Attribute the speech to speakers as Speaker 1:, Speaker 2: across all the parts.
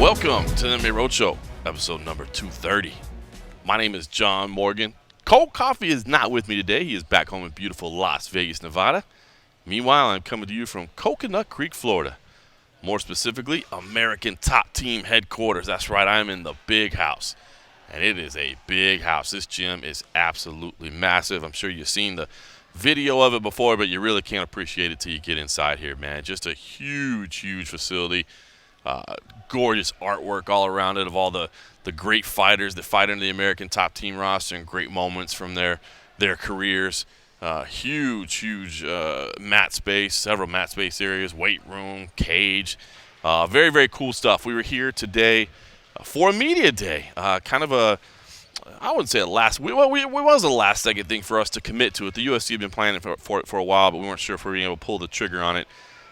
Speaker 1: Welcome to the MMA Roadshow, episode number 230. My name is John Morgan. Cold Coffee is not with me today. He is back home in beautiful Las Vegas, Nevada. Meanwhile, I'm coming to you from Coconut Creek, Florida. More specifically, American Top Team headquarters. That's right, I'm in the big house. And it is a big house. This gym is absolutely massive. I'm sure you've seen the video of it before, but you really can't appreciate it till you get inside here, man. Just a huge, huge facility. Gorgeous artwork all around it of all the great fighters that fight under the American Top Team roster and great moments from their careers. Huge mat space, several mat space areas, weight room, cage. Very, very cool stuff. We were here today for a media day. Kind of a, I wouldn't say it was a last-second thing for us to commit to it. The UFC had been planning for it for a while, but we weren't sure if we were able to pull the trigger on it.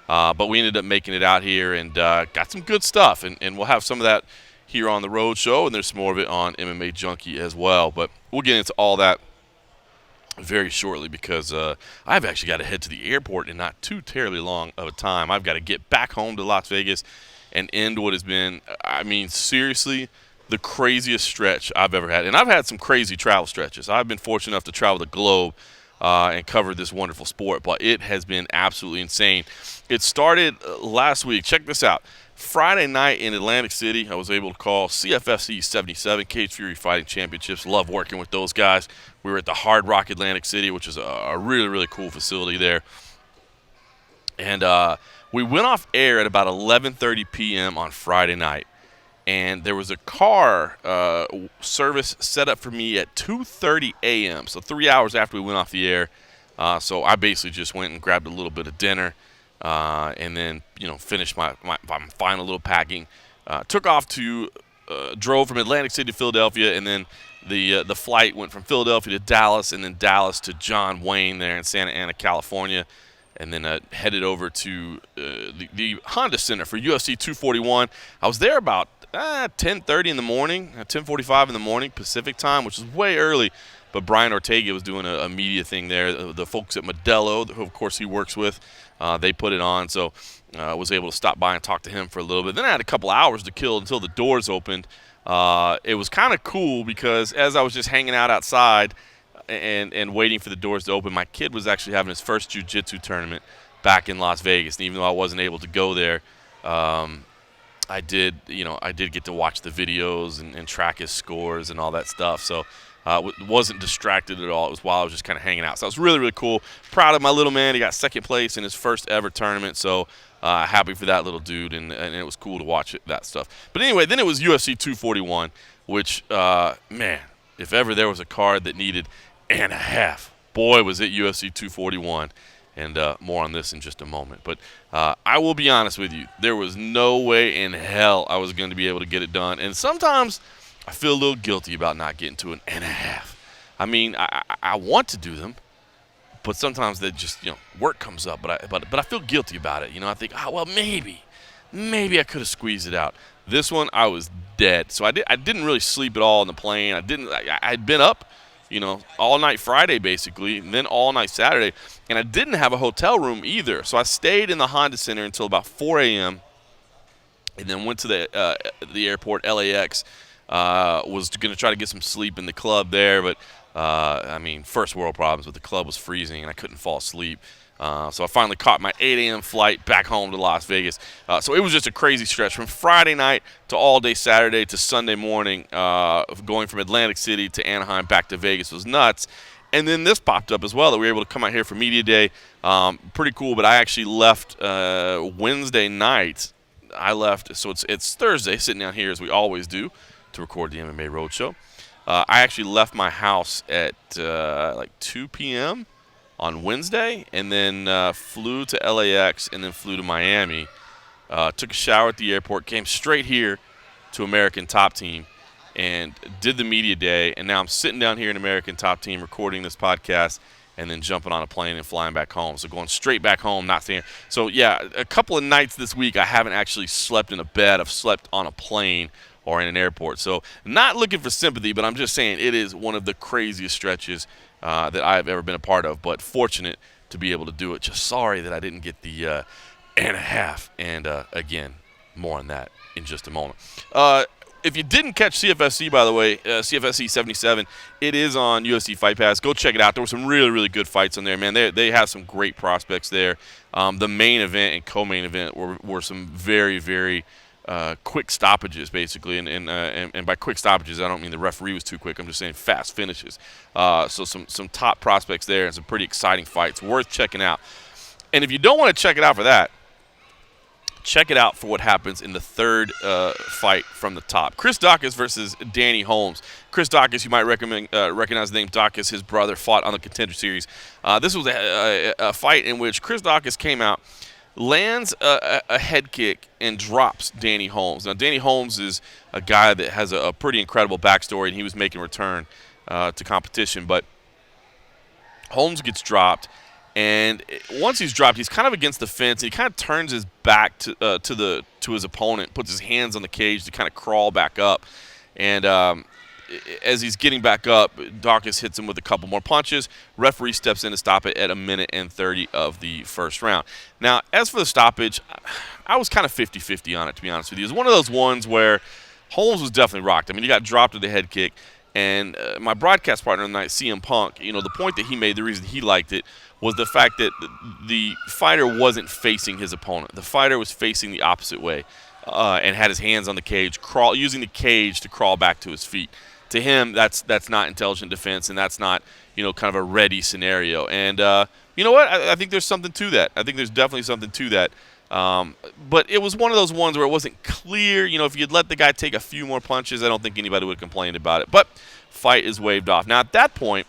Speaker 1: But we ended up making it out here and got some good stuff. And we'll have some of that here on the Road Show, and there's some more of it on MMA Junkie as well. But we'll get into all that very shortly because I've actually got to head to the airport in not too terribly long of a time. I've got to get back home to Las Vegas and end what has been, I mean, seriously, the craziest stretch I've ever had. And I've had some crazy travel stretches. I've been fortunate enough to travel the globe and cover this wonderful sport, but it has been absolutely insane. It started last week. Check this out. Friday night in Atlantic City, I was able to call CFFC 77, Cage Fury Fighting Championships. Love working with those guys. We were at the Hard Rock Atlantic City, which is a really, really cool facility there. And we went off air at about 11:30 p.m. on Friday night. And there was a car service set up for me at 2:30 a.m., so 3 hours after we went off the air. So I basically just went and grabbed a little bit of dinner and then, finished my final little packing. Took off drove from Atlantic City to Philadelphia, and then the flight went from Philadelphia to Dallas, and then Dallas to John Wayne there in Santa Ana, California. And then headed over to the Honda Center for UFC 241. I was there about 10:30 in the morning, 10:45 in the morning Pacific time, which is way early. But Brian Ortega was doing a media thing there. The folks at Modelo, who of course he works with, they put it on. So I was able to stop by and talk to him for a little bit. Then I had a couple hours to kill until the doors opened. It was kind of cool because as I was just hanging out outside and waiting for the doors to open, my kid was actually having his first jiu-jitsu tournament back in Las Vegas. And even though I wasn't able to go there, I did get to watch the videos and track his scores and all that stuff. So wasn't distracted at all. It was while I was just kind of hanging out. So it was really, really cool. Proud of my little man. He got second place in his first ever tournament. So happy for that little dude, and it was cool to watch that stuff. But anyway, then it was UFC 241, which, man, if ever there was a card that needed and a half, boy, was it UFC 241. And more on this in just a moment. But I will be honest with you. There was no way in hell I was going to be able to get it done. And sometimes I feel a little guilty about not getting to an and a half. I mean, I want to do them, but sometimes they just, work comes up. But I feel guilty about it. I think, well, maybe I could have squeezed it out. This one, I was dead. So I didn't really sleep at all on the plane. I'd been up, all night Friday basically, and then all night Saturday. And I didn't have a hotel room either. So I stayed in the Honda Center until about 4 a.m. and then went to the airport, LAX. Was going to try to get some sleep in the club there, but, first world problems, but the club was freezing and I couldn't fall asleep. So I finally caught my 8 a.m. flight back home to Las Vegas. So it was just a crazy stretch from Friday night to all day Saturday to Sunday morning. Going from Atlantic City to Anaheim back to Vegas was nuts. And then this popped up as well that we were able to come out here for Media Day. Pretty cool, but I actually left Wednesday night. So it's Thursday, sitting down here as we always do to record the MMA Roadshow. I actually left my house at 2 p.m. on Wednesday, and then flew to LAX, and then flew to Miami. Took a shower at the airport, came straight here to American Top Team, and did the media day. And now I'm sitting down here in American Top Team recording this podcast, and then jumping on a plane and flying back home. So going straight back home, not staying. So yeah, a couple of nights this week I haven't actually slept in a bed. I've slept on a plane or in an airport. So not looking for sympathy, but I'm just saying it is one of the craziest stretches that I've ever been a part of, but fortunate to be able to do it. Just sorry that I didn't get the and a half. And again, more on that in just a moment. If you didn't catch CFFC, by the way, CFFC 77, it is on UFC Fight Pass. Go check it out. There were some really, really good fights on there, man. They have some great prospects there. The main event and co-main event were some very, very quick stoppages, basically. And by quick stoppages, I don't mean the referee was too quick. I'm just saying fast finishes. So some top prospects there and some pretty exciting fights. Worth checking out. And if you don't want to check it out for that, check it out for what happens in the third fight from the top. Chris Daukaus versus Danny Holmes. Chris Daukaus, you might recognize the name Daukaus. His brother fought on the Contender Series. This was a fight in which Chris Daukaus came out, lands a head kick, and drops Danny Holmes. Now, Danny Holmes is a guy that has a pretty incredible backstory, and he was making return to competition. But Holmes gets dropped. And once he's dropped, he's kind of against the fence. He kind of turns his back to his opponent, puts his hands on the cage to kind of crawl back up. And as he's getting back up, Daukaus hits him with a couple more punches. Referee steps in to stop it at 1:30 of the first round. Now, as for the stoppage, I was kind of 50-50 on it, to be honest with you. It was one of those ones where Holmes was definitely rocked. I mean, he got dropped with a head kick. And my broadcast partner tonight, CM Punk, the point that he made, the reason he liked it, was the fact that the fighter wasn't facing his opponent. The fighter was facing the opposite way and had his hands on the cage, using the cage to crawl back to his feet. To him, that's not intelligent defense, and that's not, kind of a ready scenario. And you know what? I think there's something to that. I think there's definitely something to that. But it was one of those ones where it wasn't clear. If you'd let the guy take a few more punches, I don't think anybody would have complained about it. But fight is waved off. Now, at that point,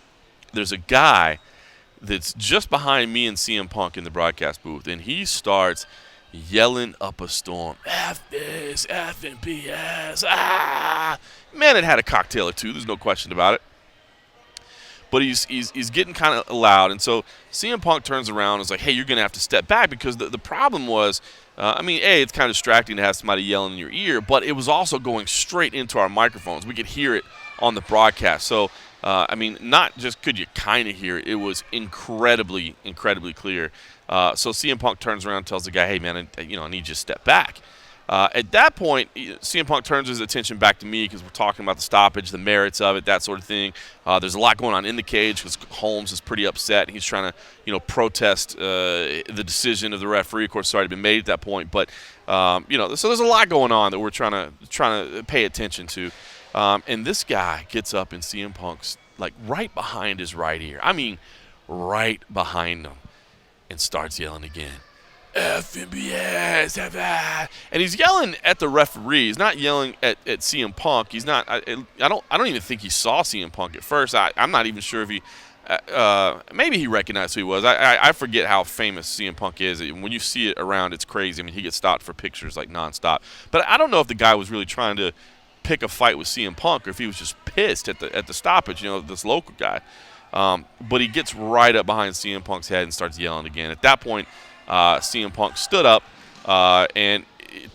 Speaker 1: there's a guy that's just behind me and CM Punk in the broadcast booth, and he starts yelling up a storm. F this, F and BS. Ah! Man, it had a cocktail or two. There's no question about it. But he's getting kind of loud, and so CM Punk turns around and is like, hey, you're going to have to step back, because the problem was, it's kind of distracting to have somebody yelling in your ear, but it was also going straight into our microphones. We could hear it on the broadcast. So, not just could you kind of hear it, it was incredibly, incredibly clear. So CM Punk turns around and tells the guy, hey, man, I need you to step back. At that point, CM Punk turns his attention back to me because we're talking about the stoppage, the merits of it, that sort of thing. There's a lot going on in the cage because Holmes is pretty upset. He's trying to, protest the decision of the referee. Of course, it's already been made at that point. But, so there's a lot going on that we're trying to pay attention to. And this guy gets up in CM Punk's, right behind his right ear. I mean, right behind him, and starts yelling again. FNBS, and he's yelling at the referee. He's not yelling at CM Punk. He's not. I don't even think he saw CM Punk at first. I'm not even sure if he. Maybe he recognized who he was. I forget how famous CM Punk is. When you see it around, it's crazy. I mean, he gets stopped for pictures nonstop. But I don't know if the guy was really trying to pick a fight with CM Punk or if he was just pissed at the stoppage. This local guy. But he gets right up behind CM Punk's head and starts yelling again. At that point, CM Punk stood up and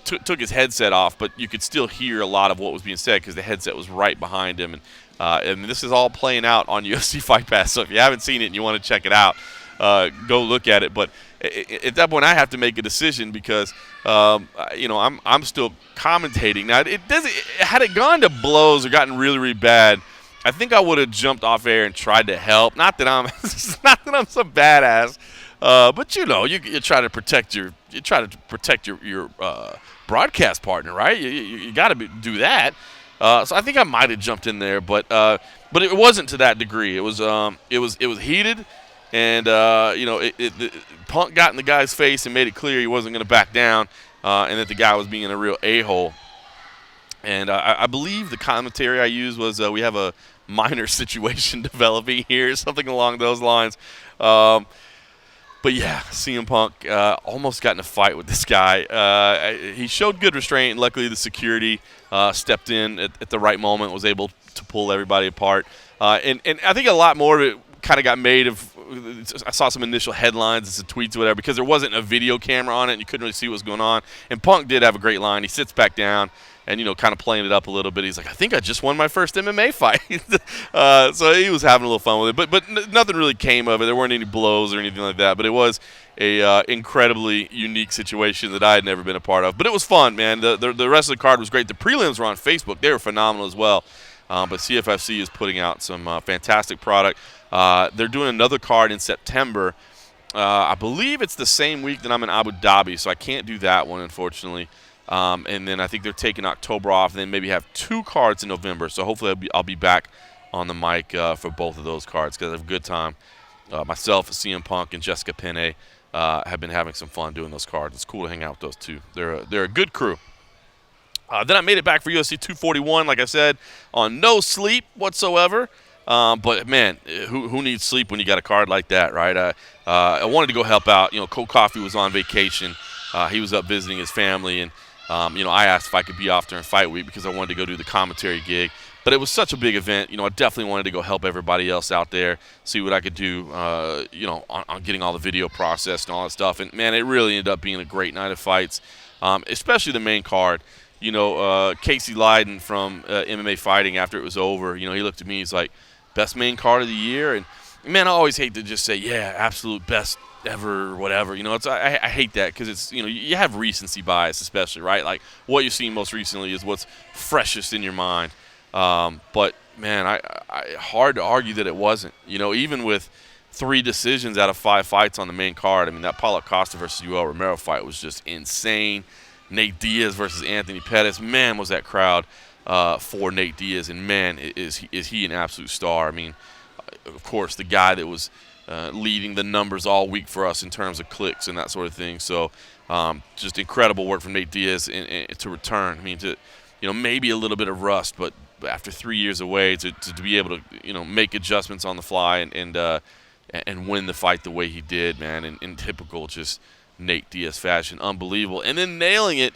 Speaker 1: took his headset off, but you could still hear a lot of what was being said because the headset was right behind him. And this is all playing out on UFC Fight Pass. So if you haven't seen it and you want to check it out, go look at it. But at that point, I have to make a decision because I'm still commentating. Now, had it gone to blows or gotten really, really bad, I think I would have jumped off air and tried to help. Not that I'm some badass. But you try to protect your broadcast partner, right? You got to do that. So I think I might have jumped in there, but it wasn't to that degree. It was heated, and Punk got in the guy's face and made it clear he wasn't going to back down, and that the guy was being a real a-hole. And I believe the commentary I used was we have a minor situation developing here, something along those lines. But yeah, CM Punk almost got in a fight with this guy. He showed good restraint, and luckily the security stepped in at the right moment, was able to pull everybody apart. And I think a lot more of it kind of got made of – I saw some initial headlines and some tweets or whatever because there wasn't a video camera on it and you couldn't really see what was going on. And Punk did have a great line. He sits back down and kind of playing it up a little bit. He's like, I think I just won my first MMA fight. So he was having a little fun with it, but nothing really came of it. There weren't any blows or anything like that, but it was a incredibly unique situation that I had never been a part of. But it was fun, man. The rest of the card was great. The prelims were on Facebook. They were phenomenal as well. But CFFC is putting out some fantastic product. They're doing another card in September. I believe it's the same week that I'm in Abu Dhabi, so I can't do that one, unfortunately. And then I think they're taking October off, and then maybe have 2 cards in November. So hopefully I'll be back on the mic for both of those cards because I have a good time. Myself, CM Punk, and Jessica Penne have been having some fun doing those cards. It's cool to hang out with those two. They're a good crew. Then I made it back for UFC 241, like I said, on no sleep whatsoever. But, man, who needs sleep when you got a card like that, right? I wanted to go help out. Cole Coffey was on vacation. He was up visiting his family, and, I asked if I could be off during fight week because I wanted to go do the commentary gig. But it was such a big event. I definitely wanted to go help everybody else out there, see what I could do, on getting all the video processed and all that stuff. And, man, it really ended up being a great night of fights, especially the main card. Casey Leiden from MMA Fighting, after it was over, he looked at me, he's like, best main card of the year. And, man, I always hate to just say, yeah, absolute best ever or whatever. I hate that because it's, you have recency bias, especially, right? Like, what you've seen most recently is what's freshest in your mind. But, man, I hard to argue that it wasn't. Even with 3 decisions out of 5 fights on the main card, I mean, that Paulo Costa versus Yoel Romero fight was just insane. Nate Diaz versus Anthony Pettis, man, was that crowd for Nate Diaz, and man, is he an absolute star. I mean, of course, the guy that was leading the numbers all week for us in terms of clicks and that sort of thing. So just incredible work from Nate Diaz to return. I mean, to maybe a little bit of rust, but after 3 years away, to be able to make adjustments on the fly and win the fight the way he did, man, in typical just Nate Diaz fashion, unbelievable. And then nailing it,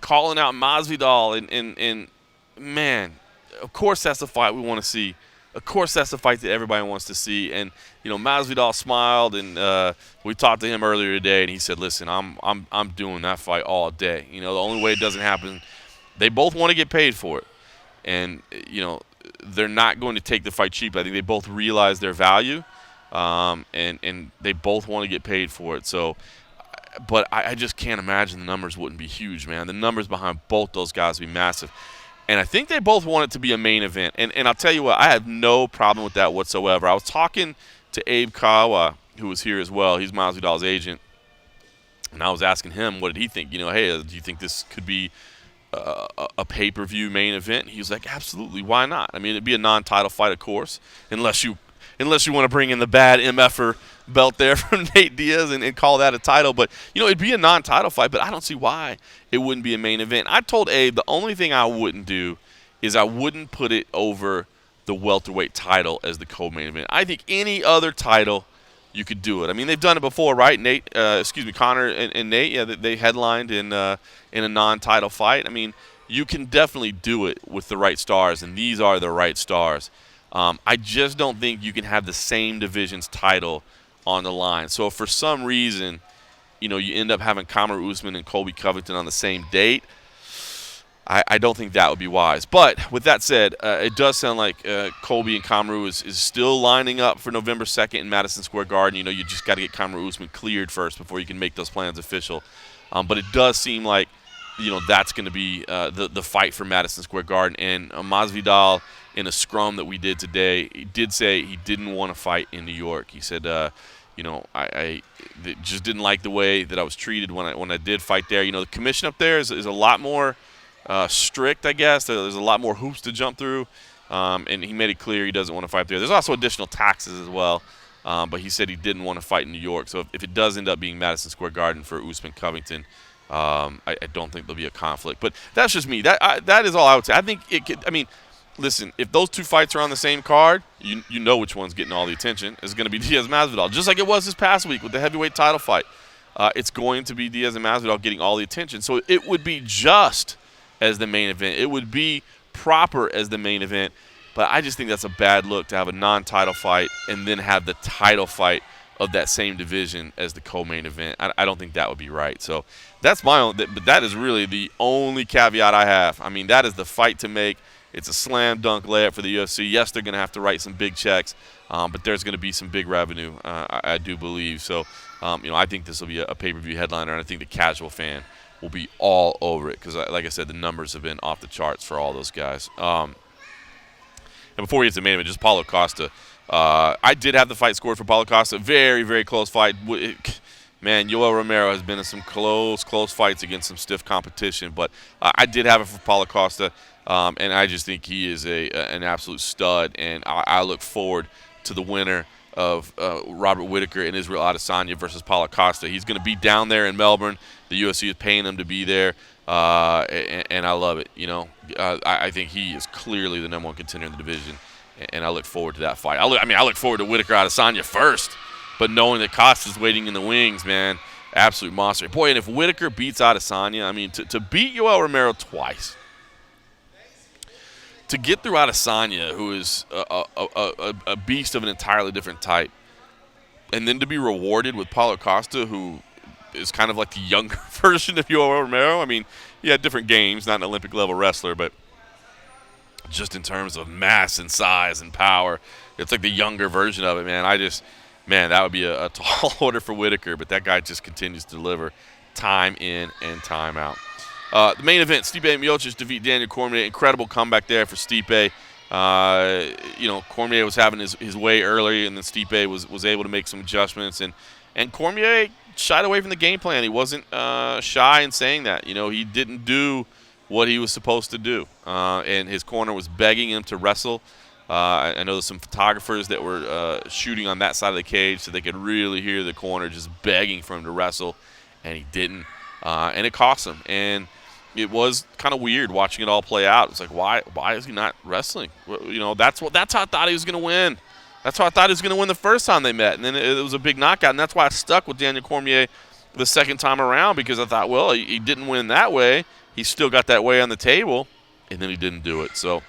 Speaker 1: calling out Masvidal, and man, of course that's the fight we want to see. Of course that's the fight that everybody wants to see. And Masvidal smiled, and we talked to him earlier today, and he said, "Listen, I'm doing that fight all day. The only way it doesn't happen, they both want to get paid for it, and they're not going to take the fight cheap. I think they both realize their value." And they both want to get paid for it. So, but I just can't imagine the numbers wouldn't be huge, man. The numbers behind both those guys would be massive. And I think they both want it to be a main event. And I'll tell you what, I have no problem with that whatsoever. I was talking to Abe Kawa, who was here as well. He's Masvidal's agent. And I was asking him, what did he think? Hey, do you think this could be a pay-per-view main event? He was like, absolutely, why not? I mean, it'd be a non-title fight, of course, unless you want to bring in the bad MFer belt there from Nate Diaz and call that a title. But, it'd be a non-title fight, but I don't see why it wouldn't be a main event. I told Abe the only thing I wouldn't do is I wouldn't put it over the welterweight title as the co-main event. I think any other title, you could do it. I mean, they've done it before, right? Connor and Nate, yeah, they headlined in a non-title fight. I mean, you can definitely do it with the right stars, and these are the right stars. I just don't think you can have the same division's title on the line. So if for some reason, you end up having Kamaru Usman and Colby Covington on the same date, I don't think that would be wise. But with that said, it does sound like Colby and Kamaru is still lining up for November 2nd in Madison Square Garden. You just got to get Kamaru Usman cleared first before you can make those plans official. But it does seem like, that's going to be the fight for Madison Square Garden. And Masvidal, in a scrum that we did today, he did say he didn't want to fight in New York. He said, I just didn't like the way that I was treated when I did fight there. The commission up there is a lot more strict, I guess. There's a lot more hoops to jump through, and he made it clear he doesn't want to fight there. There's also additional taxes as well, but he said he didn't want to fight in New York. So if it does end up being Madison Square Garden for Usman Covington, I don't think there'll be a conflict. But that's just me. That is all I would say. I think it could. I mean, listen, if those two fights are on the same card, you know which one's getting all the attention. It's going to be Diaz Masvidal, just like it was this past week with the heavyweight title fight. It's going to be Diaz and Masvidal getting all the attention. So it would be just as the main event. It would be proper as the main event. But I just think that's a bad look to have a non-title fight and then have the title fight of that same division as the co-main event. I don't think that would be right. So that's my own. But that is really the only caveat I have. I mean, that is the fight to make. It's a slam dunk layup for the UFC. Yes, they're going to have to write some big checks, but there's going to be some big revenue, I do believe. So, I think this will be a pay-per-view headliner, and I think the casual fan will be all over it because, like I said, the numbers have been off the charts for all those guys. And before we get to the main event, just Paulo Costa. I did have the fight scored for Paulo Costa. Very, very close fight. Man, Yoel Romero has been in some close fights against some stiff competition. But I did have it for Paulo Costa, and I just think he is an absolute stud. And I look forward to the winner of Robert Whittaker and Israel Adesanya versus Paulo Costa. He's going to be down there in Melbourne. The UFC is paying him to be there, and I love it. I think he is clearly the number one contender in the division. And I look forward to that fight. I look forward to Whittaker Adesanya first, but knowing that Costa's waiting in the wings, man, absolute monster. Boy, and if Whittaker beats Adesanya, I mean, to beat Yoel Romero twice, to get through Adesanya, who is a beast of an entirely different type, and then to be rewarded with Paulo Costa, who is kind of like the younger version of Yoel Romero. I mean, he had different games, not an Olympic-level wrestler, but just in terms of mass and size and power, it's like the younger version of it, man. That would be a tall order for Whittaker, but that guy just continues to deliver time in and time out. The main event, Stipe Miocic defeat Daniel Cormier. Incredible comeback there for Stipe. Cormier was having his way early, and then Stipe was able to make some adjustments. And Cormier shied away from the game plan. He wasn't shy in saying that. He didn't do what he was supposed to do, and his corner was begging him to wrestle. I know there's some photographers that were shooting on that side of the cage so they could really hear the corner just begging for him to wrestle, and he didn't, and it cost him. And it was kind of weird watching it all play out. It's like, why is he not wrestling? That's how I thought he was going to win. That's how I thought he was going to win the first time they met, and then it was a big knockout, and that's why I stuck with Daniel Cormier the second time around, because I thought, well, he didn't win that way. He still got that way on the table, and then he didn't do it. So,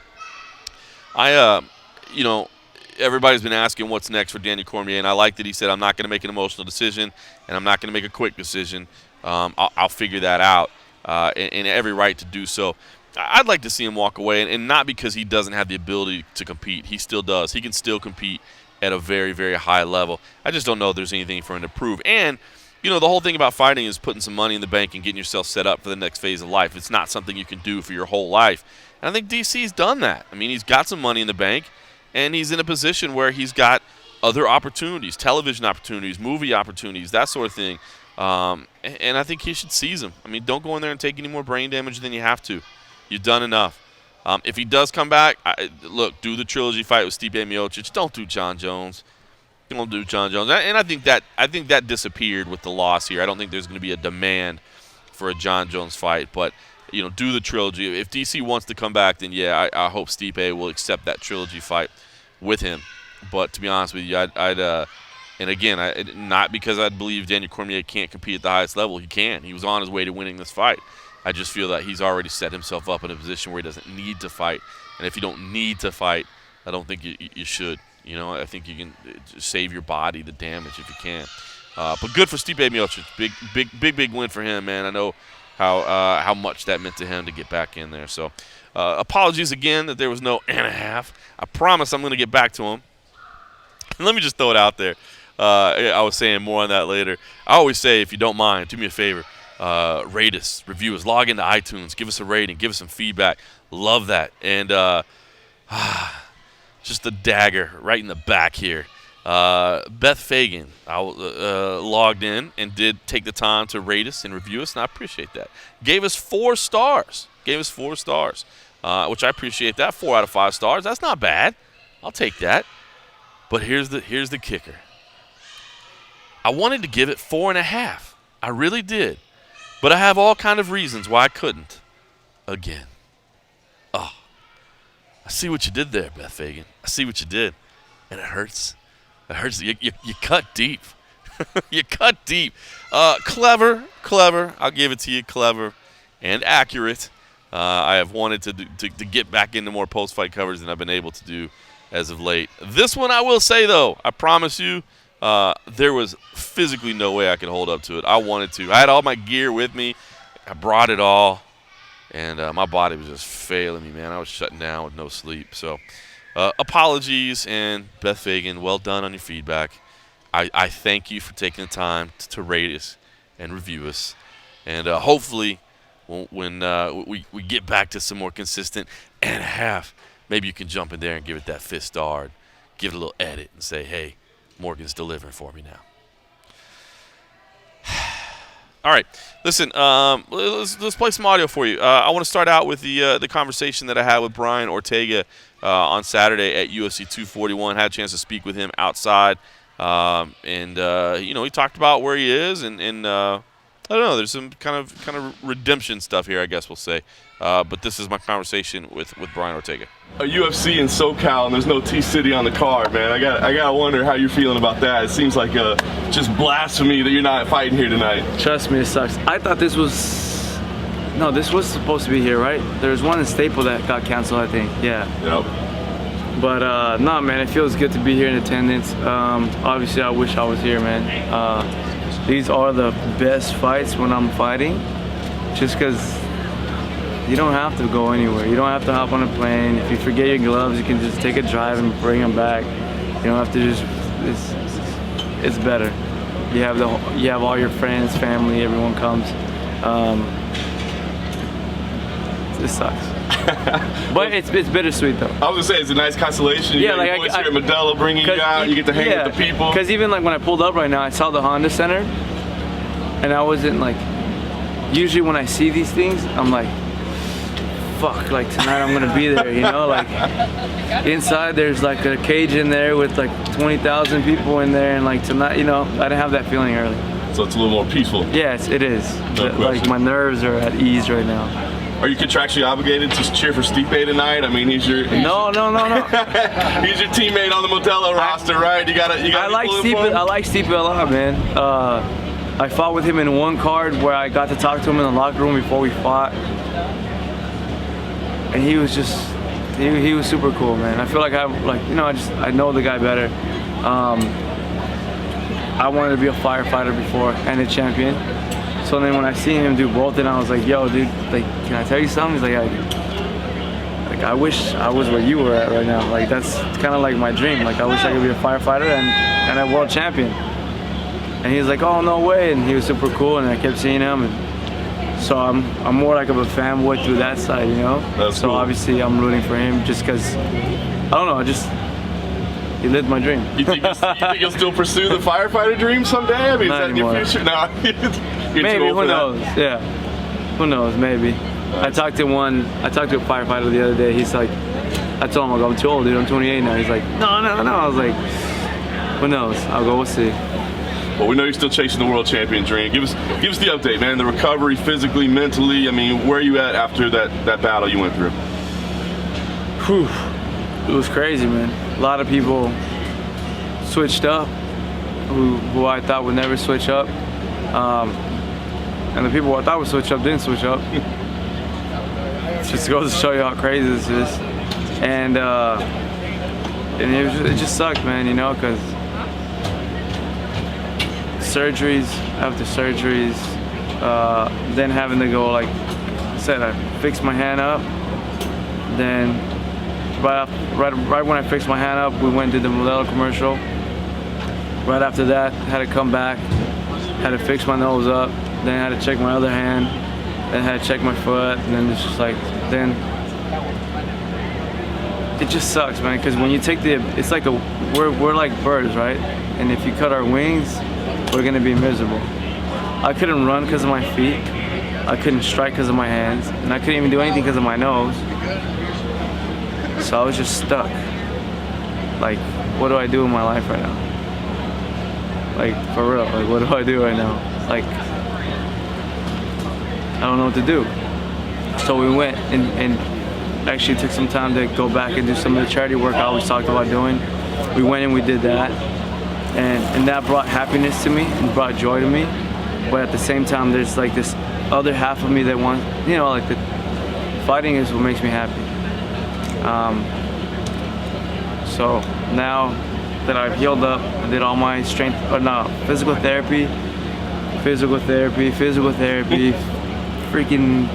Speaker 1: everybody's been asking what's next for Daniel Cormier, and I like that he said, I'm not going to make an emotional decision, and I'm not going to make a quick decision. I'll figure that out, and every right to do so. I'd like to see him walk away, and not because he doesn't have the ability to compete. He still does. He can still compete at a very, very high level. I just don't know if there's anything for him to prove. And the whole thing about fighting is putting some money in the bank and getting yourself set up for the next phase of life. It's not something you can do for your whole life. And I think DC's done that. I mean, he's got some money in the bank, and he's in a position where he's got other opportunities, television opportunities, movie opportunities, that sort of thing. And I think he should seize them. I mean, don't go in there and take any more brain damage than you have to. You've done enough. If he does come back, do the trilogy fight with Stipe Miocic. Don't do John Jones. Don't do John Jones. And I think that disappeared with the loss here. I don't think there's going to be a demand for a John Jones fight. But, do the trilogy. If DC wants to come back, then, yeah, I hope Stipe will accept that trilogy fight with him. But to be honest with you, and again, not because I believe Daniel Cormier can't compete at the highest level. He can. He was on his way to winning this fight. I just feel that he's already set himself up in a position where he doesn't need to fight. And if you don't need to fight, I don't think you should. I think you can save your body the damage if you can. But good for Stipe Miocic. Big win for him, man. I know how much that meant to him to get back in there. So apologies again that there was no and a half. I promise I'm going to get back to him. Let me just throw it out there. I was saying more on that later. I always say, if you don't mind, do me a favor. Rate us, review us, log into iTunes, give us a rating, give us some feedback. Love that. And just a dagger right in the back here. Beth Fagan logged in and did take the time to rate us and review us, and I appreciate that. Gave us 4 stars. Which I appreciate that. 4 out of 5 stars. That's not bad. I'll take that. But here's the kicker. I wanted to give it 4.5. I really did. But I have all kind of reasons why I couldn't. Again. Oh. I see what you did there, Beth Fagan. I see what you did. And it hurts. It hurts. You cut deep. You cut deep. Clever. I'll give it to you. Clever and accurate. I have wanted to get back into more post-fight coverage than I've been able to do as of late. This one I will say, though, I promise you, there was physically no way I could hold up to it. I wanted to. I had all my gear with me. I brought it all, and my body was just failing me, man. I was shutting down with no sleep. So apologies, and Beth Fagan, well done on your feedback. I thank you for taking the time to rate us and review us. And hopefully when we get back to some more consistent and a half, maybe you can jump in there and give it that 5th star, and give it a little edit and say, hey, Morgan's delivering for me now. All right, listen, let's play some audio for you. I want to start out with the conversation that I had with Brian Ortega on Saturday at UFC 241. Had a chance to speak with him outside, and he talked about where he is, and I don't know, there's some kind of redemption stuff here, I guess we'll say. But this is my conversation with Brian Ortega.
Speaker 2: A UFC in SoCal and there's no T-City on the card, man. I gotta wonder how you're feeling about that. It seems like just blasphemy that you're not fighting here tonight.
Speaker 3: Trust me, it sucks. I thought this was supposed to be here, right? There's one in Staple that got canceled, I think. Yeah.
Speaker 2: Yep.
Speaker 3: But no, man, it feels good to be here in attendance. Obviously, I wish I was here, man. These are the best fights when I'm fighting, just because you don't have to go anywhere. You don't have to hop on a plane. If you forget your gloves, you can just take a drive and bring them back. You don't have to just. It's better. You have all your friends, family, everyone comes. It sucks. But it's bittersweet though.
Speaker 2: I was gonna say it's a nice consolation. You got your boys here at Modelo bringing you out. You get to hang with the people.
Speaker 3: Because even like when I pulled up right now, I saw the Honda Center, and I wasn't like. Usually when I see these things, I'm like, fuck, like tonight I'm gonna be there, you know? Like inside there's like a cage in there with like 20,000 people in there, and like tonight, you know, I didn't have that feeling early.
Speaker 2: So it's a little more peaceful.
Speaker 3: Yes, it is.
Speaker 2: No
Speaker 3: But, like my nerves are at ease right now.
Speaker 2: Are you contractually obligated to cheer for Stipe tonight? I mean, he's your
Speaker 3: No.
Speaker 2: he's your teammate on the Modelo roster, right? You gotta
Speaker 3: I like Stipe a lot, man. I fought with him in one card where I got to talk to him in the locker room before we fought, and he was just he was super cool, man. I feel like I know the guy better. I wanted to be a firefighter before and a champion. So then when I seen him do both, and I was like, yo, dude, like, can I tell you something? He's like, I wish I was where you were at right now. Like, that's kind of like my dream. Like, I wish I could be a firefighter and a world champion. And he was like, oh, no way. And he was super cool, and I kept seeing him. And so I'm more like of a fanboy through that side, you know?
Speaker 2: That's
Speaker 3: so
Speaker 2: cool.
Speaker 3: Obviously I'm rooting for him just because, I don't know, he lived my dream.
Speaker 2: You think you'll still pursue the firefighter dream someday? I mean,
Speaker 3: Not
Speaker 2: is that in your
Speaker 3: anymore.
Speaker 2: future? No.
Speaker 3: Maybe, who knows? Yeah, who knows? Maybe.
Speaker 2: Nice.
Speaker 3: I talked to a firefighter the other day. He's like, I told him, I'm too old, dude. I'm 28 now. He's like, no. I was like, who knows? I'll go. We'll see.
Speaker 2: Well, we know you're still chasing the world champion dream. Give us the update, man. The recovery, physically, mentally. I mean, where are you at after that battle you went through?
Speaker 3: Whew. It was crazy, man. A lot of people switched up who I thought would never switch up. And the people who I thought would switch up didn't switch up. It just goes to show you how crazy this is. And it just sucked, man, you know, because surgeries after surgeries, then having to go, like I said, I fixed my hand up. Then right when I fixed my hand up, we went and did the Modelo commercial. Right after that, had to come back, had to fix my nose up, then had to check my other hand, then had to check my foot, and then it's just like, then it just sucks, man, because when you take it's like we're like birds, right? And if you cut our wings, we're gonna be miserable. I couldn't run because of my feet, I couldn't strike because of my hands, and I couldn't even do anything because of my nose. So I was just stuck. Like, what do I do in my life right now? Like, for real, like, what do I do right now? Like, I don't know what to do. So we went and actually took some time to go back and do some of the charity work I always talked about doing. We went and we did that. And that brought happiness to me and brought joy to me. But at the same time, there's like this other half of me that wants, you know, like the fighting is what makes me happy. So now that I've healed up. I did all my physical therapy, freaking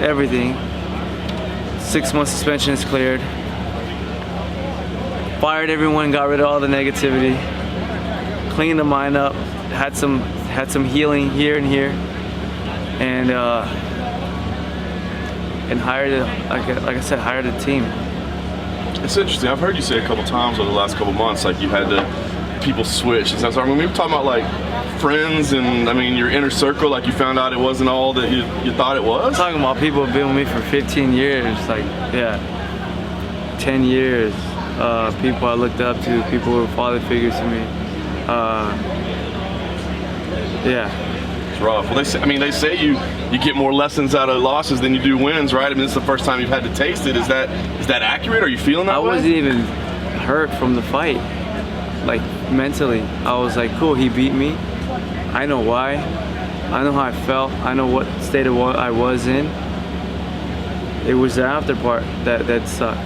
Speaker 3: everything. 6-month suspension is cleared. Fired everyone, got rid of all the negativity, cleaned the mind up, had some healing here and here, and hired hired a team.
Speaker 2: It's interesting. I've heard you say a couple times over the last couple months, like you had people switch. And so, I mean, we were talking about like friends and, I mean, your inner circle, like you found out it wasn't all that you thought it was?
Speaker 3: I'm talking about people who've been with me for 15 years, like, yeah, 10 years. People I looked up to, people who were father figures to me. Yeah.
Speaker 2: It's rough. Well, they say you get more lessons out of losses than you do wins, right? I mean, this is the first time you've had to taste it. Is that accurate? Are you feeling that way?
Speaker 3: I wasn't even hurt from the fight, like mentally. I was like, cool, he beat me. I know why. I know how I felt. I know what state of what I was in. It was the after part that sucked.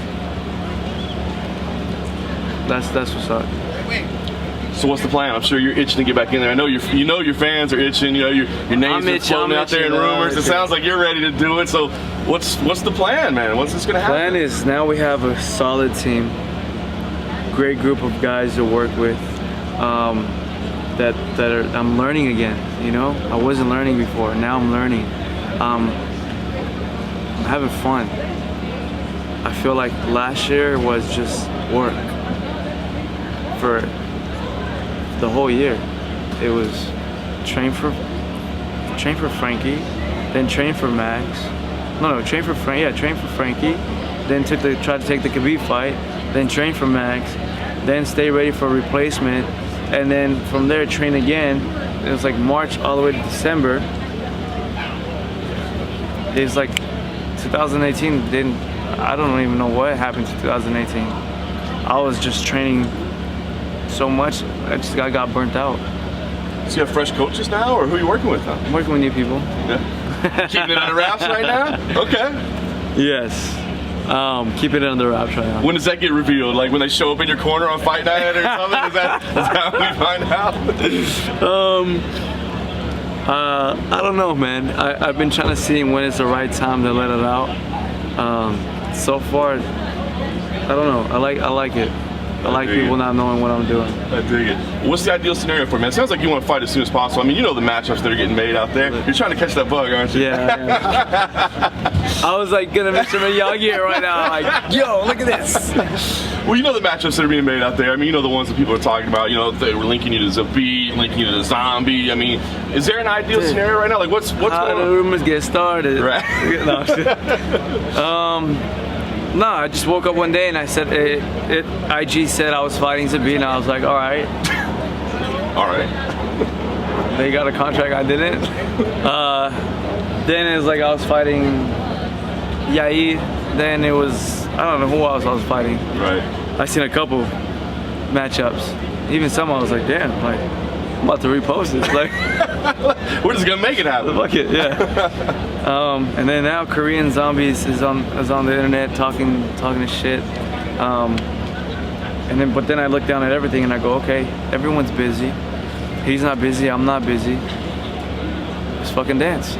Speaker 3: That's what sucked.
Speaker 2: So what's the plan? I'm sure you're itching to get back in there. I know your fans are itching. You know your name's been floating out there in rumors. It sounds like you're ready to do it. So what's the plan, man? What's this gonna happen?
Speaker 3: The plan is now we have a solid team, great group of guys to work with. I'm learning again. You know, I wasn't learning before. Now I'm learning. I'm having fun. I feel like last year was just work for the whole year. It was train for Frankie, then train for Max. Train for Frankie. Then tried to take the Khabib fight. Then train for Max. Then stay ready for replacement. And then from there train again. It was like March all the way to December. It's like 2018 I don't even know what happened to 2018. I was just training so much, I got burnt out.
Speaker 2: So you have fresh coaches now, or who are you working with now?
Speaker 3: I'm working with new people.
Speaker 2: Yeah. Keeping it under wraps right now? Okay.
Speaker 3: Yes. Keeping it under wraps right now.
Speaker 2: When does that get revealed? Like when they show up in your corner on fight night or something? Is that when we find out?
Speaker 3: I don't know, man. I've been trying to see when it's the right time to let it out. So far, I don't know. I like it. I like people not knowing what I'm doing.
Speaker 2: I dig it. What's the ideal scenario for you, man? It sounds like you want to fight as soon as possible. I mean, you know the matchups that are getting made out there. You're trying to catch that bug, aren't you?
Speaker 3: Yeah. I was like gonna Mr. Miyagi here right now. Like, yo, look at this.
Speaker 2: Well, you know the matchups that are being made out there. I mean, you know the ones that people are talking about. You know, they were linking you to Zabit, linking you to Zombie. I mean, is there an ideal scenario right now? Like, what's going on?
Speaker 3: How the rumors get started.
Speaker 2: Right.
Speaker 3: No, I just woke up one day and I said, IG said I was fighting Zabit, and I was like, all right.
Speaker 2: All right.
Speaker 3: They got a contract, I didn't. Then it was like I was fighting Yair. Then it was, I don't know who else I was fighting.
Speaker 2: Right.
Speaker 3: I seen a couple matchups. Even some I was like, damn, like, I'm about to repost this. Like,
Speaker 2: we're just gonna make it happen.
Speaker 3: Fuck it, yeah. And then now Korean Zombies is on the internet talking to shit. But then I look down at everything and I go, okay, everyone's busy. He's not busy, I'm not busy. Let's fucking dance.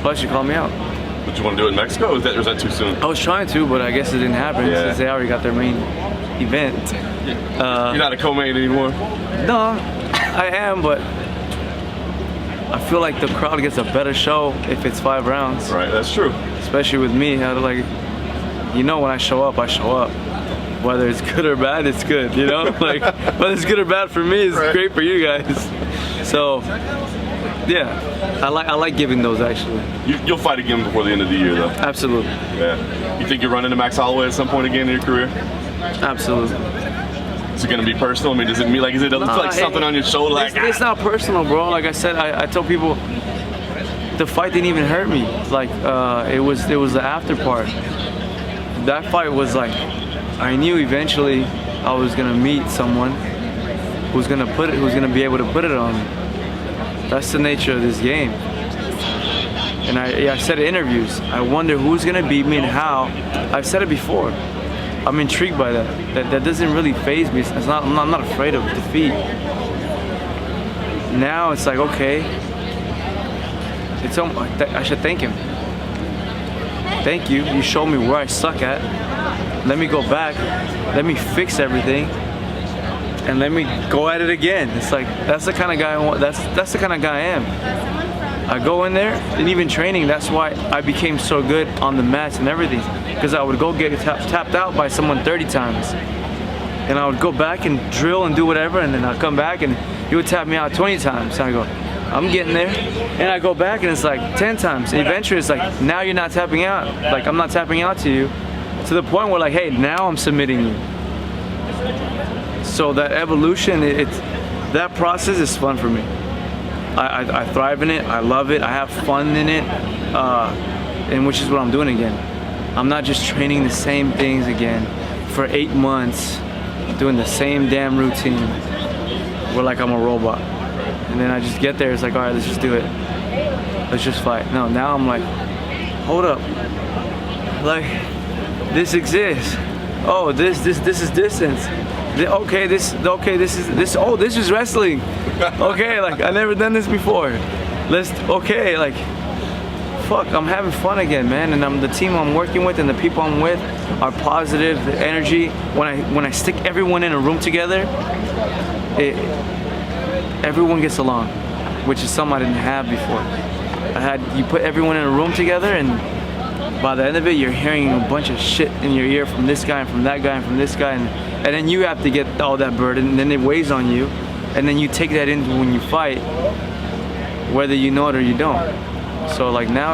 Speaker 3: Plus, you called me out.
Speaker 2: But you want to do it in Mexico, or is that too soon?
Speaker 3: I was trying to, but I guess it didn't happen since they already got their main event.
Speaker 2: You're not a co-main anymore?
Speaker 3: No, I am, but I feel like the crowd gets a better show if it's 5 rounds.
Speaker 2: Right, that's true.
Speaker 3: Especially with me, when I show up, I show up. Whether it's good or bad, it's good, you know? Like, whether it's good or bad for me, it's great for you guys. So, yeah, I like giving those, actually.
Speaker 2: You'll fight again before the end of the year, though?
Speaker 3: Absolutely.
Speaker 2: Yeah. You think you'll run into Max Holloway at some point again in your career?
Speaker 3: Absolutely.
Speaker 2: Is it going to be personal? I mean, does it mean is it like something on your shoulder? Like,
Speaker 3: it's not personal, bro. Like I said, I told people the fight didn't even hurt me. Like it was the after part. That fight was like, I knew eventually I was gonna meet someone who's gonna be able to put it on me. That's the nature of this game. And I said in interviews, I wonder who's gonna beat me and how. I've said it before. I'm intrigued by that. That doesn't really faze me. I'm not afraid of defeat. Now it's like, okay, I should thank him. Thank you. You showed me where I suck at. Let me go back. Let me fix everything, and let me go at it again. It's like that's the kind of guy I want. That's the kind of guy I am. I go in there, and even training. That's why I became so good on the mats and everything, because I would go get tapped out by someone 30 times, and I would go back and drill and do whatever, and then I'd come back and he would tap me out 20 times. And I go, I'm getting there, and I go back and it's like 10 times. And eventually it's like, now you're not tapping out. Like I'm not tapping out to you, to the point where like, hey, now I'm submitting you. So that evolution, that process is fun for me. I thrive in it. I love it. I have fun in it, and which is what I'm doing again. I'm not just training the same things again for 8 months, doing the same damn routine. Where like I'm a robot. And then I just get there, it's like, all right, let's just do it. Let's just fight. No, now I'm like, hold up. Like, this exists. Oh, this is distance. This is wrestling. Okay, like I never done this before. Like, fuck, I'm having fun again, man. And the team I'm working with and the people I'm with are positive. The energy, when I stick everyone in a room together, everyone gets along, which is something I didn't have before. You put everyone in a room together, and by the end of it, you're hearing a bunch of shit in your ear from this guy and from that guy and from this guy, and then you have to get all that burden, and then it weighs on you, and then you take that in when you fight, whether you know it or you don't. So like now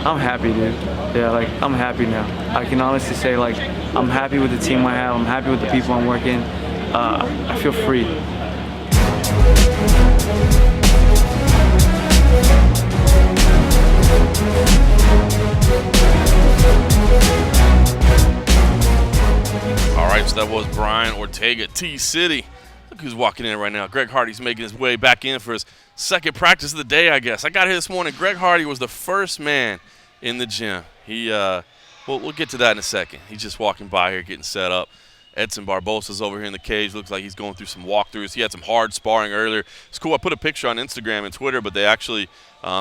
Speaker 3: I'm happy, dude. Yeah, like I'm happy now. I can honestly say like I'm happy with the team I have. I'm happy with the people I'm working. I feel free.
Speaker 1: All right, so that was Brian Ortega, T-City. Look who's walking in right now. Greg Hardy's making his way back in for his second practice of the day, I guess. I got here this morning. Greg Hardy was the first man in the gym. We'll get to that in a second. He's just walking by here getting set up. Edson Barbosa's over here in the cage. Looks like he's going through some walkthroughs. He had some hard sparring earlier. It's cool. I put a picture on Instagram and Twitter, but they actually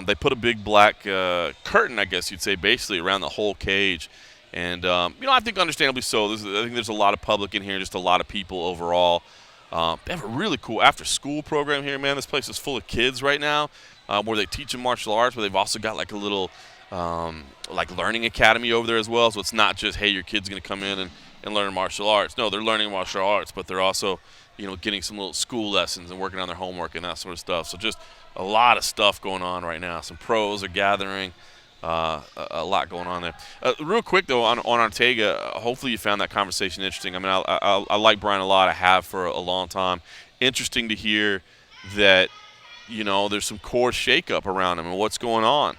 Speaker 1: they put a big black curtain, I guess you'd say, basically around the whole cage. And, I think understandably so. I think there's a lot of public in here, just a lot of people overall. They have a really cool after-school program here, man. This place is full of kids right now where they teach them martial arts, but they've also got like a little learning academy over there as well. So it's not just, hey, your kid's going to come in and learn martial arts. No, they're learning martial arts, but they're also, getting some little school lessons and working on their homework and that sort of stuff. So just a lot of stuff going on right now. Some pros are gathering. A lot going on there. Real quick, though, on Ortega, hopefully you found that conversation interesting. I mean, I like Brian a lot. I have for a long time. Interesting to hear that, there's some core shakeup around him and what's going on.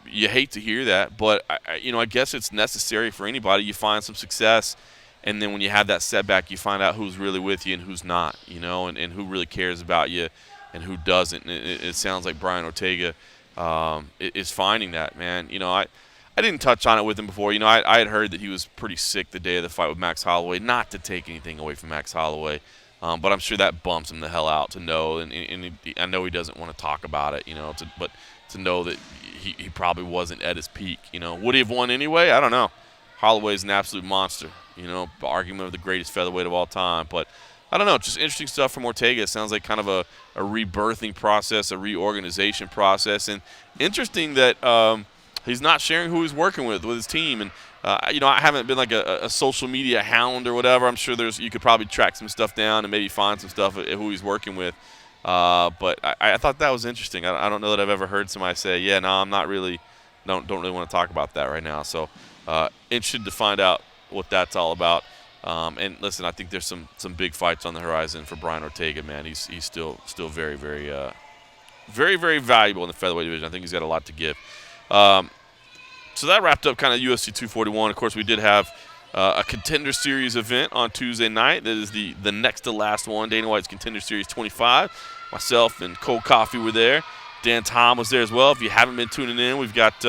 Speaker 1: You hate to hear that, but, I guess it's necessary for anybody. You find some success, and then when you have that setback, you find out who's really with you and who's not, and who really cares about you and who doesn't. And it sounds like Brian Ortega is finding that, man. I didn't touch on it with him before. I had heard that he was pretty sick the day of the fight with Max Holloway. Not to take anything away from Max Holloway, but I'm sure that bumps him the hell out to know, and I know he doesn't want to talk about it, but to know that he probably wasn't at his peak. Would he have won anyway? I don't know. Holloway's an absolute monster, argument of the greatest featherweight of all time, but I don't know, just interesting stuff from Ortega. It sounds like kind of a rebirthing process, a reorganization process, and interesting that he's not sharing who he's working with his team. And I haven't been like a social media hound or whatever. I'm sure you could probably track some stuff down and maybe find some stuff at who he's working with. But I thought that was interesting. I don't know that I've ever heard somebody say, yeah, no, I'm not really, don't really want to talk about that right now. So interested to find out what that's all about. And listen, I think there's some big fights on the horizon for Brian Ortega, man. He's still very, very, very, very valuable in the featherweight division. I think he's got a lot to give. So that wrapped up kind of UFC 241. Of course, we did have a Contender Series event on Tuesday night. That is the next to last one, Dana White's Contender Series 25. Myself and Cole Coffey were there. Dan Tom was there as well. If you haven't been tuning in, we've got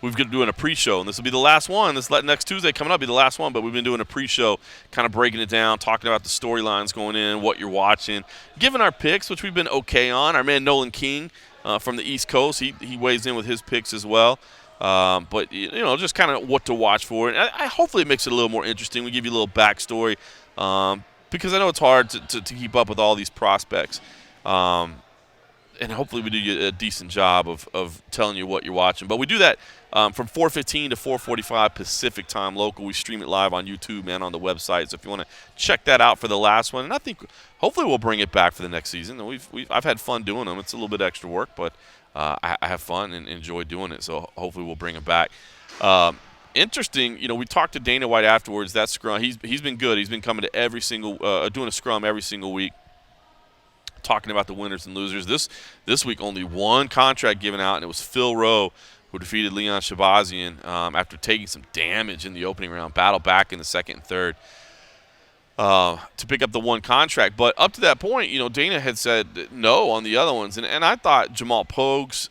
Speaker 1: we've been doing a pre-show, and this will be the last one. This next Tuesday coming up will be the last one, but we've been doing a pre-show, kind of breaking it down, talking about the storylines going in, what you're watching, giving our picks, which we've been okay on. Our man Nolan King from the East Coast, he weighs in with his picks as well. But, just kind of what to watch for. And I hopefully it makes it a little more interesting. We give you a little backstory because I know it's hard to keep up with all these prospects. And hopefully we do a decent job of telling you what you're watching. But we do that from 4:15 to 4:45 Pacific time local. We stream it live on YouTube and on the website. So if you want to check that out for the last one, and I think hopefully we'll bring it back for the next season. And I've had fun doing them. It's a little bit extra work, but I have fun and enjoy doing it. So hopefully we'll bring it back. Interesting, we talked to Dana White afterwards. That scrum, he's been good. He's been coming to every single doing a scrum every single week, talking about the winners and losers. This week only one contract given out, and it was Phil Rowe, who defeated Leon Shabazian after taking some damage in the opening round, battled back in the second and third to pick up the one contract. But up to that point, Dana had said no on the other ones. And I thought Jamal Pogues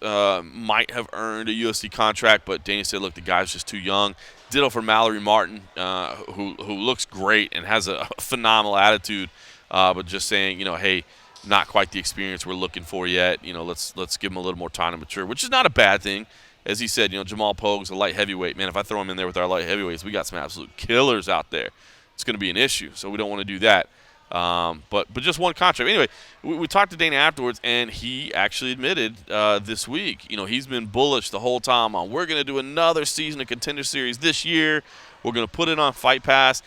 Speaker 1: might have earned a UFC contract, but Dana said, look, the guy's just too young. Ditto for Mallory Martin, who looks great and has a phenomenal attitude, but just saying, hey, not quite the experience we're looking for yet. Let's give him a little more time to mature, which is not a bad thing. As he said, Jamal Pogues, a light heavyweight. Man, if I throw him in there with our light heavyweights, we got some absolute killers out there. It's going to be an issue, so we don't want to do that. But just one contract. Anyway, we talked to Dana afterwards, and he actually admitted this week, he's been bullish the whole time on we're going to do another season of Contender Series this year. We're going to put it on Fight Pass.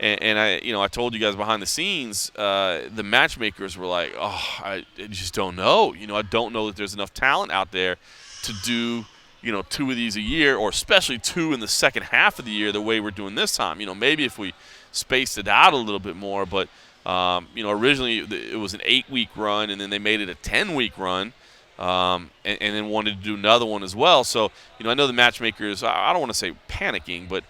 Speaker 1: And I told you guys behind the scenes, the matchmakers were like, I just don't know. I don't know that there's enough talent out there to do, 2 of these a year, or especially 2 in the second half of the year the way we're doing this time. Maybe if we spaced it out a little bit more. But, originally it was an 8-week run, and then they made it a 10-week run, and then wanted to do another one as well. So, I know the matchmakers, I don't want to say panicking, but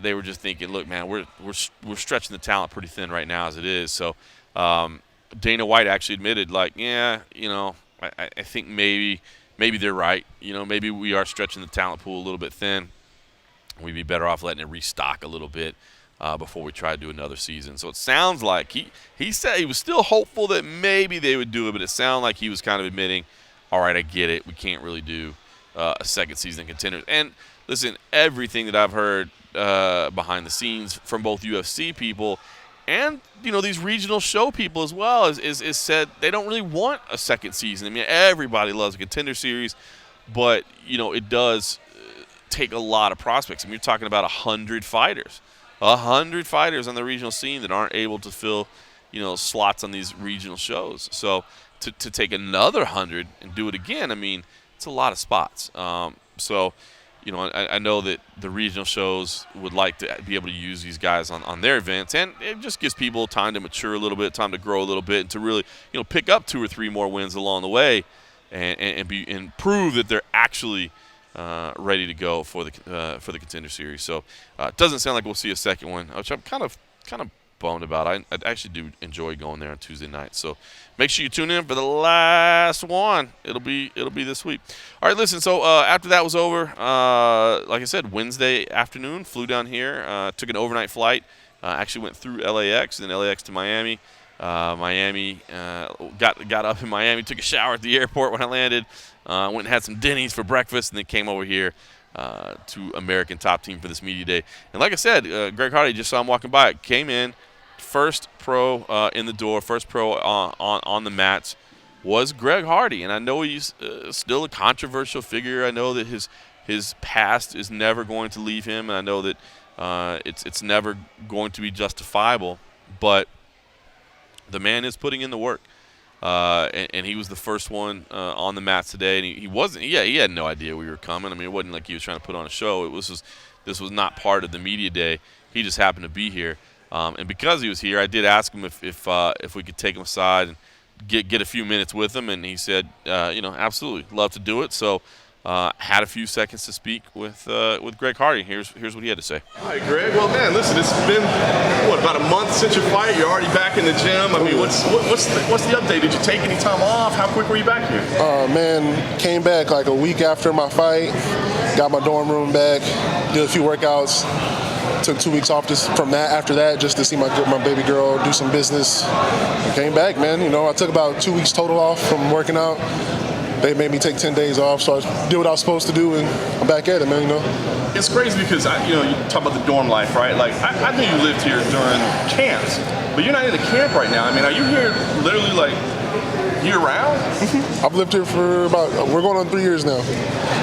Speaker 1: they were just thinking, look, man, we're stretching the talent pretty thin right now as it is. So Dana White actually admitted, I think maybe they're right. Maybe we are stretching the talent pool a little bit thin. We'd be better off letting it restock a little bit before we try to do another season. So it sounds like he said he was still hopeful that maybe they would do it, but it sounded like he was kind of admitting, all right, I get it. We can't really do a second season Contenders. And listen, everything that I've heard behind the scenes from both UFC people and these regional show people as well is said they don't really want a second season. I mean, everybody loves a Contender Series, but it does take a lot of prospects. I mean, you're talking about 100 fighters on the regional scene that aren't able to fill slots on these regional shows. So to take another 100 and do it again, I mean, it's a lot of spots. I know that the regional shows would like to be able to use these guys on their events, and it just gives people time to mature a little bit, time to grow a little bit, and to really, pick up 2 or 3 more wins along the way, and prove that they're actually ready to go for the Contender Series. So it doesn't sound like we'll see a second one, which I'm kind of bummed about. I actually do enjoy going there on Tuesday night. So make sure you tune in for the last one. It'll be this week. All right, listen. So after that was over, like I said, Wednesday afternoon, flew down here, took an overnight flight. Actually went through LAX, then LAX to Miami. Miami got up in Miami, took a shower at the airport when I landed. Went and had some Denny's for breakfast, and then came over here to American Top Team for this media day. And like I said, Greg Hardy, just saw him walking by, came in. First pro in the door, first pro on the mats was Greg Hardy. And I know he's still a controversial figure. I know that his past is never going to leave him, and I know that it's never going to be justifiable. But the man is putting in the work. And he was the first one on the mats today. And he wasn't – he had no idea we were coming. I mean, it wasn't like he was trying to put on a show. This was not part of the media day. He just happened to be here. And because he was here, I did ask him if we could take him aside and get a few minutes with him, and he said, absolutely, love to do it. So had a few seconds to speak with Greg Hardy. Here's what he had to say.
Speaker 2: All right, Greg. Well, man, listen, it's been about a month since your fight. You're already back in the gym. I mean, what's the update? Did you take any time off? How quick were you back here?
Speaker 4: Man, came back like a week after my fight. Got my dorm room back. Did a few workouts. Took 2 weeks off after that just to see my baby girl, do some business. And came back, man. I took about 2 weeks total off from working out. They made me take 10 days off, so I did what I was supposed to do, and I'm back at it, man.
Speaker 2: It's crazy because you talk about the dorm life, right? Like I knew you lived here during camps, but you're not in a camp right now. I mean, are you here literally like year-round?
Speaker 4: I've lived here for we're going on 3 years now.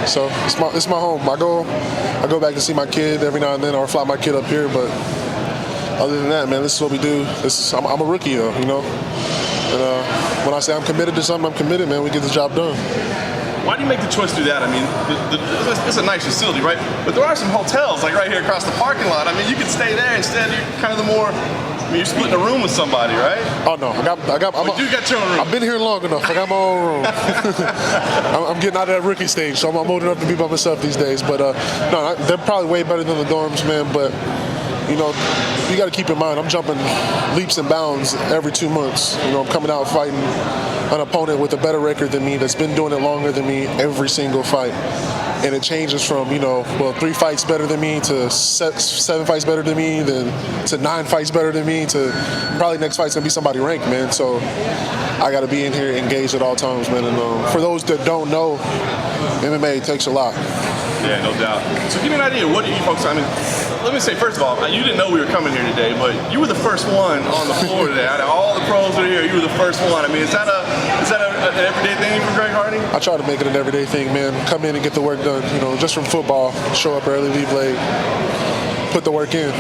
Speaker 4: So it's my home. I go back to see my kid every now and then, or fly my kid up here. But other than that, man, this is what we do. I'm a rookie, though, And when I say I'm committed to something, I'm committed, man. We get the job done.
Speaker 2: Why do you make the choice to do that? I mean, it's a nice facility, right? But there are some hotels, like right here across the parking lot. I mean, you can stay there instead. You're kind of the more. I mean, you're splitting a room with somebody, right?
Speaker 4: Oh no, you got your own room. I've been here long enough. I got my own room. I'm getting out of that rookie stage, so I'm old enough to be by myself these days. But no, they're probably way better than the dorms, man. But you got to keep in mind, I'm jumping leaps and bounds every 2 months. I'm coming out fighting an opponent with a better record than me that's been doing it longer than me every single fight. And it changes from, 3 fights better than me to 7 fights better than me, then to 9 fights better than me, to probably next fight's going to be somebody ranked, man. So I got to be in here engaged at all times, man. And for those that don't know, MMA takes a lot.
Speaker 2: Yeah, no doubt. So give me an idea, what do you folks, I mean, let me say, first of all, you didn't know we were coming here today, but you were the first one on the floor today. Out of all the pros that are here, you were the first one. I mean, is that an everyday thing for Greg Hardy?
Speaker 4: I try to make it an everyday thing, man. Come in and get the work done. Just from football, show up early, leave late, put the work in.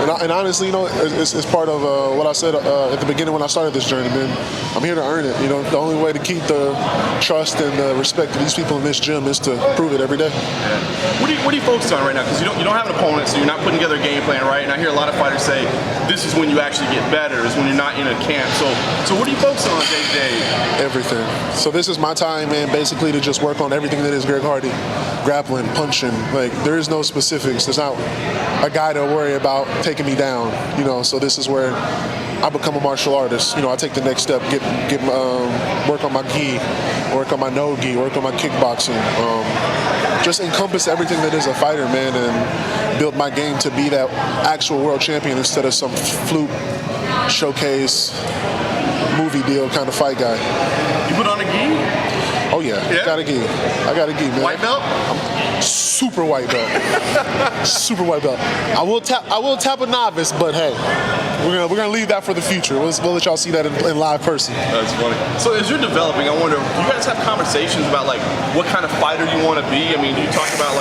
Speaker 4: And honestly, it's part of what I said at the beginning when I started this journey, man. I'm here to earn it. The only way to keep the trust and the respect of these people in this gym is to prove it every day.
Speaker 2: Yeah. What are you focused on right now? Because you don't have an opponent, so you're not putting together a game plan, right? And I hear a lot of fighters say this is when you actually get better, is when you're not in a camp. So what are you focused on day to day?
Speaker 4: Everything. So this is my time, man, basically to just work on everything that is Greg Hardy. Grappling, punching, there is no specifics. There's not a guy to worry about taking me down, so this is where I become a martial artist. I take the next step, work on my gi, work on my no-gi, work on my kickboxing, just encompass everything that is a fighter, man, and build my game to be that actual world champion instead of some fluke, showcase, movie deal kind of fight guy.
Speaker 2: You put on a gi?
Speaker 4: Oh yeah. Got a gi. I got a gi, man.
Speaker 2: White belt?
Speaker 4: Super white belt. Super white belt. I will tap a novice, but hey, we're gonna leave that for the future. We'll let y'all see that in live person.
Speaker 2: That's funny. So as you're developing, I wonder, do you guys have conversations about what kind of fighter you want to be? I mean, do you talk about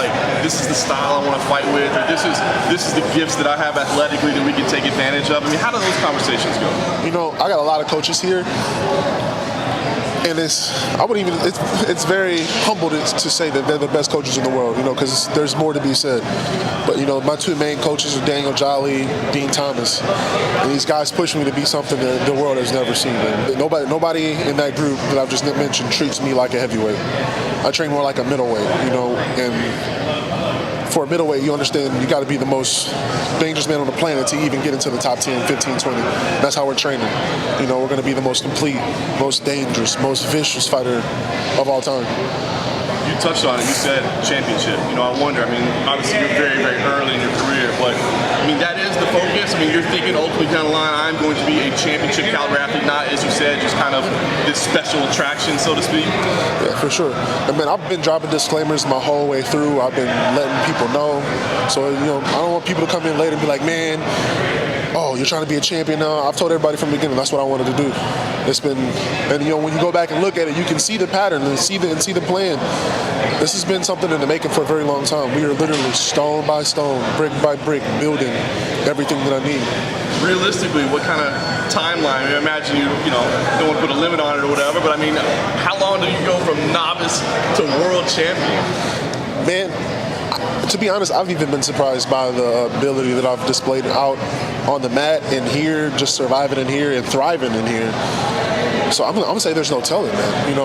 Speaker 2: this is the style I want to fight with, or this is the gifts that I have athletically that we can take advantage of? I mean, how do those conversations go?
Speaker 4: I got a lot of coaches here. And it's very humble to say that they're the best coaches in the world, because there's more to be said. But, my 2 main coaches are Daniel Jolly, Dean Thomas. And these guys push me to be something that the world has never seen. And nobody in that group that I've just mentioned treats me like a heavyweight. I train more like a middleweight, and for a middleweight, you understand you got to be the most dangerous man on the planet to even get into the top 10, 15, 20. That's how we're training. We're going to be the most complete, most dangerous, most vicious fighter of all time.
Speaker 2: You touched on it. You said championship. I wonder. I mean, obviously you're very, very early in your career, but that is the focus. You're thinking ultimately down the line, I'm going to be a championship caliber athlete, not, as you said, just kind of this special attraction, so to speak.
Speaker 4: Yeah, for sure. I've been dropping disclaimers my whole way through. I've been letting people know. So, I don't want people to come in later and be like, man, oh, you're trying to be a champion now. I've told everybody from the beginning that's what I wanted to do. It's been, and when you go back and look at it, you can see the pattern and see the plan. This has been something in the making for a very long time. We are literally stone by stone, brick by brick, building everything that I need.
Speaker 2: Realistically, what kind of timeline? I imagine you don't want to put a limit on it or whatever, but how long do you go from novice to world champion?
Speaker 4: Man, to be honest, I've even been surprised by the ability that I've displayed out on the mat and here, just surviving in here and thriving in here. So I'm gonna say there's no telling, man.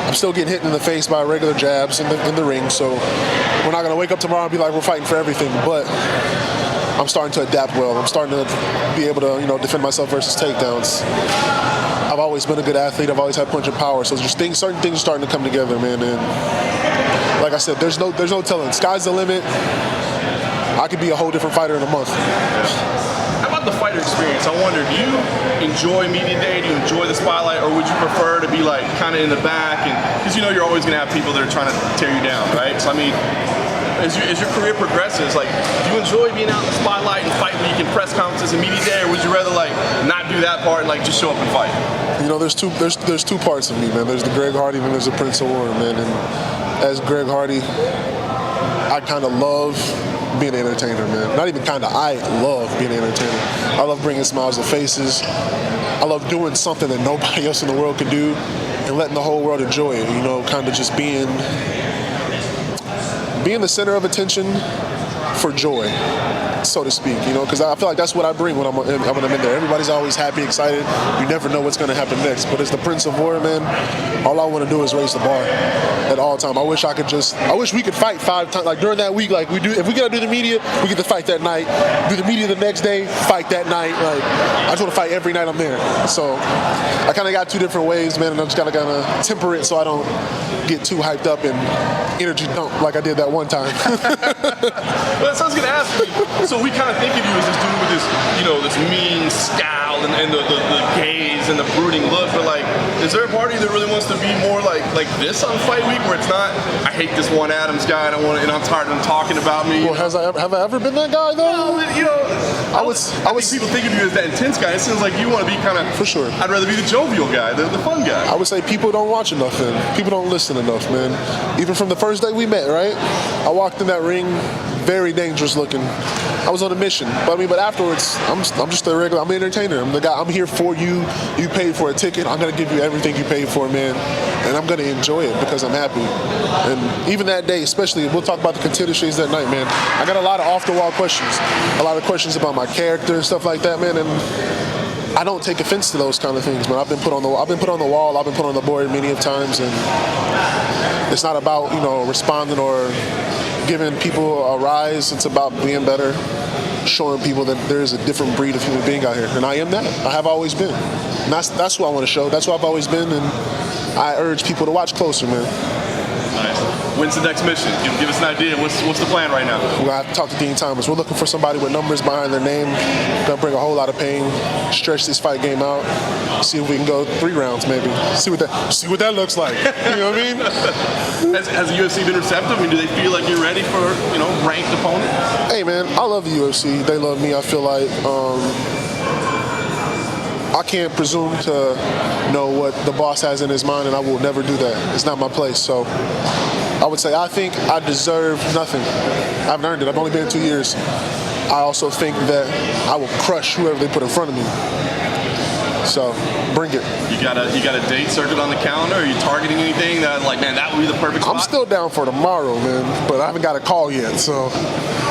Speaker 4: I'm still getting hit in the face by regular jabs in the ring. So we're not gonna wake up tomorrow and be like we're fighting for everything. But I'm starting to adapt well. I'm starting to be able to, defend myself versus takedowns. I've always been a good athlete. I've always had punching power. So just certain things are starting to come together, man. And like I said, there's no telling. Sky's the limit. I could be a whole different fighter in a month.
Speaker 2: How about the fighter experience? I wonder, do you enjoy media day? Do you enjoy the spotlight, or would you prefer to be like kind of in the back? And because you're always going to have people that are trying to tear you down, right? So I mean, as your career progresses, like, do you enjoy being out in the spotlight and fight when you can press conferences and media day, or would you rather like not do that part and like just show up and fight?
Speaker 4: There's two parts of me, man. There's the Greg Hardy, and there's the Prince of War, man. And as Greg Hardy, I kind of love being an entertainer, man. Not even kind of, I love being an entertainer. I love bringing smiles to faces. I love doing something that nobody else in the world can do and letting the whole world enjoy it, kind of just being the center of attention for joy, so to speak, because I feel like that's what I bring when I'm in there. Everybody's always happy, excited. You never know what's going to happen next. But as the Prince of War, man, all I want to do is raise the bar at all time. I wish we could fight 5 times, like during that week, like we do. If we got to do the media, we get to fight that night. Do the media the next day, fight that night. Like, I just want to fight every night I'm there. So I kind of got 2 different ways, man, and I'm just kind of temper it so I don't get too hyped up and energy dump like I did that one time.
Speaker 2: Well, that's what I was going to ask you. So we kind of think of you as this dude with this, this mean scowl and the gaze and the brooding look, but like, is there a part of you that really wants to be more like this on fight week, where it's not, I hate this one Adams guy, and I'm tired of him talking about me?
Speaker 4: Well, have I ever been that guy though?
Speaker 2: Well, I think people think of you as that intense guy. It seems like you want to be kind of,
Speaker 4: for sure,
Speaker 2: I'd rather be the jovial guy, the fun guy.
Speaker 4: I would say people don't watch enough, then. People don't listen enough, man. Even from the first day we met, right? I walked in that ring, very dangerous looking. I was on a mission, but afterwards, I'm just a regular. I'm an entertainer. I'm the guy. I'm here for you. You paid for a ticket. I'm gonna give you everything you paid for, man, and I'm gonna enjoy it because I'm happy. And even that day, especially, we'll talk about the contender shades that night, man. I got a lot of off-the-wall questions, a lot of questions about my character and stuff like that, man, and I don't take offense to those kind of things, man. I've been put on the wall. I've been put on the board many of times, and it's not about responding or giving people a rise. It's about being better, showing people that there is a different breed of human being out here, and I am that. I have always been. And that's who I want to show. That's who I've always been, and I urge people to watch closer, man.
Speaker 2: Nice. When's the next mission? Give us an idea. What's the plan right now?
Speaker 4: We're gonna have to talk to Dean Thomas. We're looking for somebody with numbers behind their name. Gonna bring a whole lot of pain. Stretch this fight game out. See if we can go 3 rounds, maybe. See what that looks like. You know what I mean?
Speaker 2: Has the UFC been receptive? I mean, do they feel like you're ready for ranked opponent?
Speaker 4: Hey, man, I love the UFC. They love me. I feel like I can't presume to know what the boss has in his mind, and I will never do that. It's not my place. So I would say I think I deserve nothing. I haven't earned it. I've only been 2 years. I also think that I will crush whoever they put in front of me. So bring it. You got a
Speaker 2: date circled on the calendar? Are you targeting anything that that would be the perfect spot?
Speaker 4: I'm still down for tomorrow, man, but I haven't got a call yet. So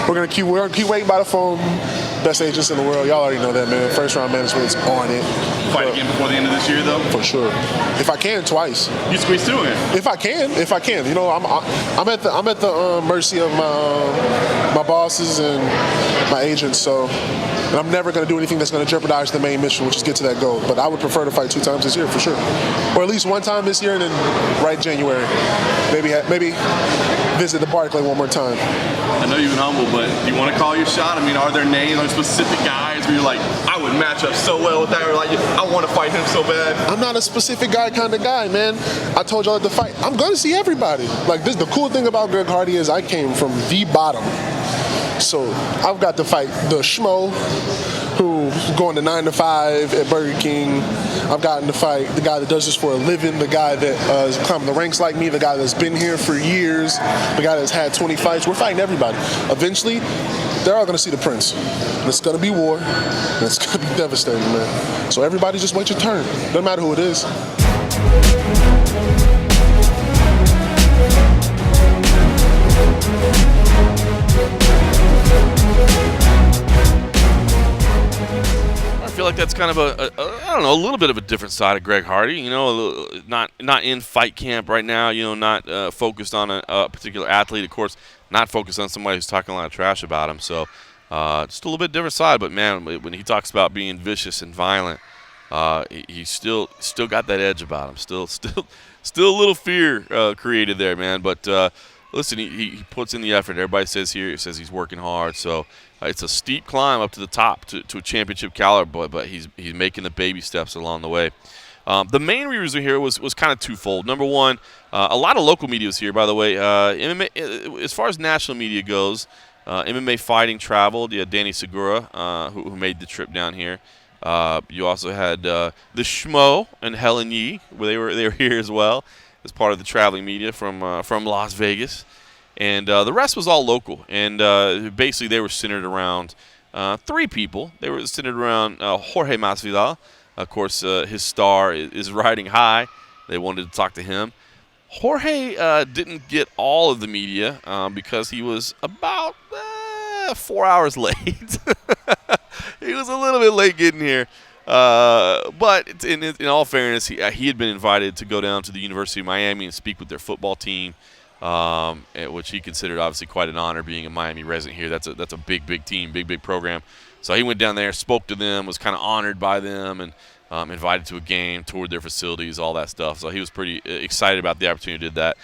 Speaker 4: we're gonna keep waiting by the phone. Best agents in the world, y'all already know that, man. First round management's on it.
Speaker 2: Fight again before the end of this year, though.
Speaker 4: For sure. If I can, twice.
Speaker 2: You squeeze 2 in.
Speaker 4: If I can. I'm at the mercy of my bosses and my agents. So, and I'm never going to do anything that's going to jeopardize the main mission, which is get to that goal. But I would prefer to fight 2 times this year for sure, or at least 1 time this year, and then right January, maybe visit the Barclay one more time.
Speaker 2: I know you've been humble, but do you want to call your shot? I mean, are there names, are specific guys where you're like, I would match up so well with that, or like, I want to fight him so bad?
Speaker 4: I'm not a specific guy kind of guy, man. I told y'all at the fight, I'm going to see everybody. Like, this, the cool thing about Greg Hardy is I came from the bottom. So I've got to fight the schmo who's going to 9 to 5 at Burger King. I've gotten to fight the guy that does this for a living, the guy that has climbed the ranks like me, the guy that's been here for years, the guy that's had 20 fights. We're fighting everybody. Eventually, they're all going to see the Prince. And it's going to be war, and it's going to be devastating, man. So everybody just wait your turn. Doesn't matter who it is.
Speaker 1: I feel feel like that's kind of I don't know, a little bit of a different side of Greg Hardy. You know, not in fight camp right now. You know, not focused on a particular athlete. Of course, not focused on somebody who's talking a lot of trash about him. So just a little bit different side. But man, when he talks about being vicious and violent, he still got that edge about him. Still a little fear created there, man. But listen, he puts in the effort. Everybody says he's working hard. So it's a steep climb up to the top to a championship caliber, but he's making the baby steps along the way. The main reason here was kind of twofold. Number one, a lot of local media was here, by the way. MMA, as far as national media goes, MMA Fighting traveled. You had Danny Segura, who made the trip down here. You also had the Schmo and Helen Yee, where they were here as well as part of the traveling media from Las Vegas. And the rest was all local. And basically they were centered around three people. They were centered around Jorge Masvidal. Of course, his star is riding high. They wanted to talk to him. Jorge didn't get all of the media because he was about 4 hours late. He was a little bit late getting here. But in all fairness, he had been invited to go down to the University of Miami and speak with their football team, which he considered obviously quite an honor being a Miami resident here. That's a big team, big program. So he went down there, spoke to them, was kind of honored by them, and invited to a game, toured their facilities, all that stuff. So he was pretty excited about the opportunity to do that.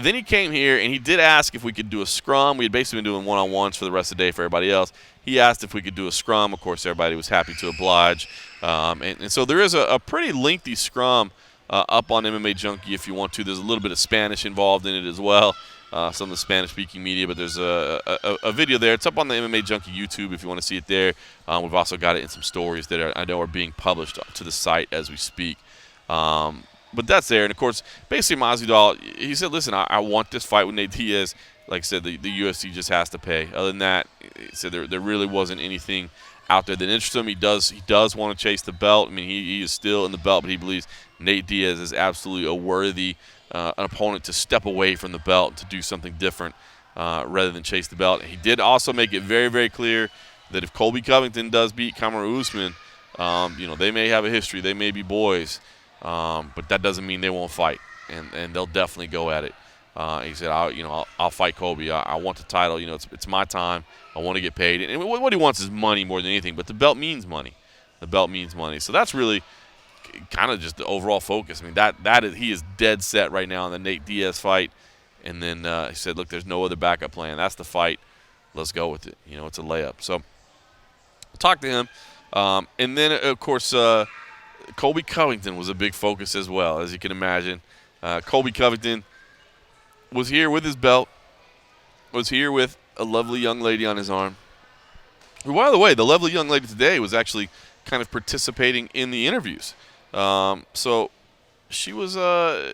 Speaker 1: Then he came here, and he did ask if we could do a scrum. We had basically been doing one-on-ones for the rest of the day for everybody else. He asked if we could do a scrum. Of course, everybody was happy to oblige. And so there is a pretty lengthy scrum up on MMA Junkie if you want to. There's a little bit of Spanish involved in it as well, some of the Spanish-speaking media, but there's a video there. It's up on the MMA Junkie YouTube if you want to see it there. We've also got it in some stories that I know are being published to the site as we speak. But that's there. And, of course, basically Masvidal, he said, listen, I want this fight with Nate Diaz. Like I said, the UFC just has to pay. Other than that, he said there really wasn't anything out there that interests him. He does want to chase the belt. I mean, he is still in the belt, but he believes Nate Diaz is absolutely a worthy an opponent to step away from the belt, to do something different rather than chase the belt. He did also make it very, very clear that if Colby Covington does beat Kamaru Usman, they may have a history. They may be boys, but that doesn't mean they won't fight, and they'll definitely go at it. He said, I'll fight Colby. I want the title. It's my time. I want to get paid. And what he wants is money more than anything, but the belt means money. The belt means money. So that's really kind of just the overall focus. I mean, that is, he is dead set right now on the Nate Diaz fight. And then he said, look, there's no other backup plan. That's the fight. Let's go with it. It's a layup. So talk to him. And then, of course, Colby Covington was a big focus as well, as you can imagine. Colby Covington was here with his belt, was here with a lovely young lady on his arm. By the way, the lovely young lady today was actually kind of participating in the interviews. So she was a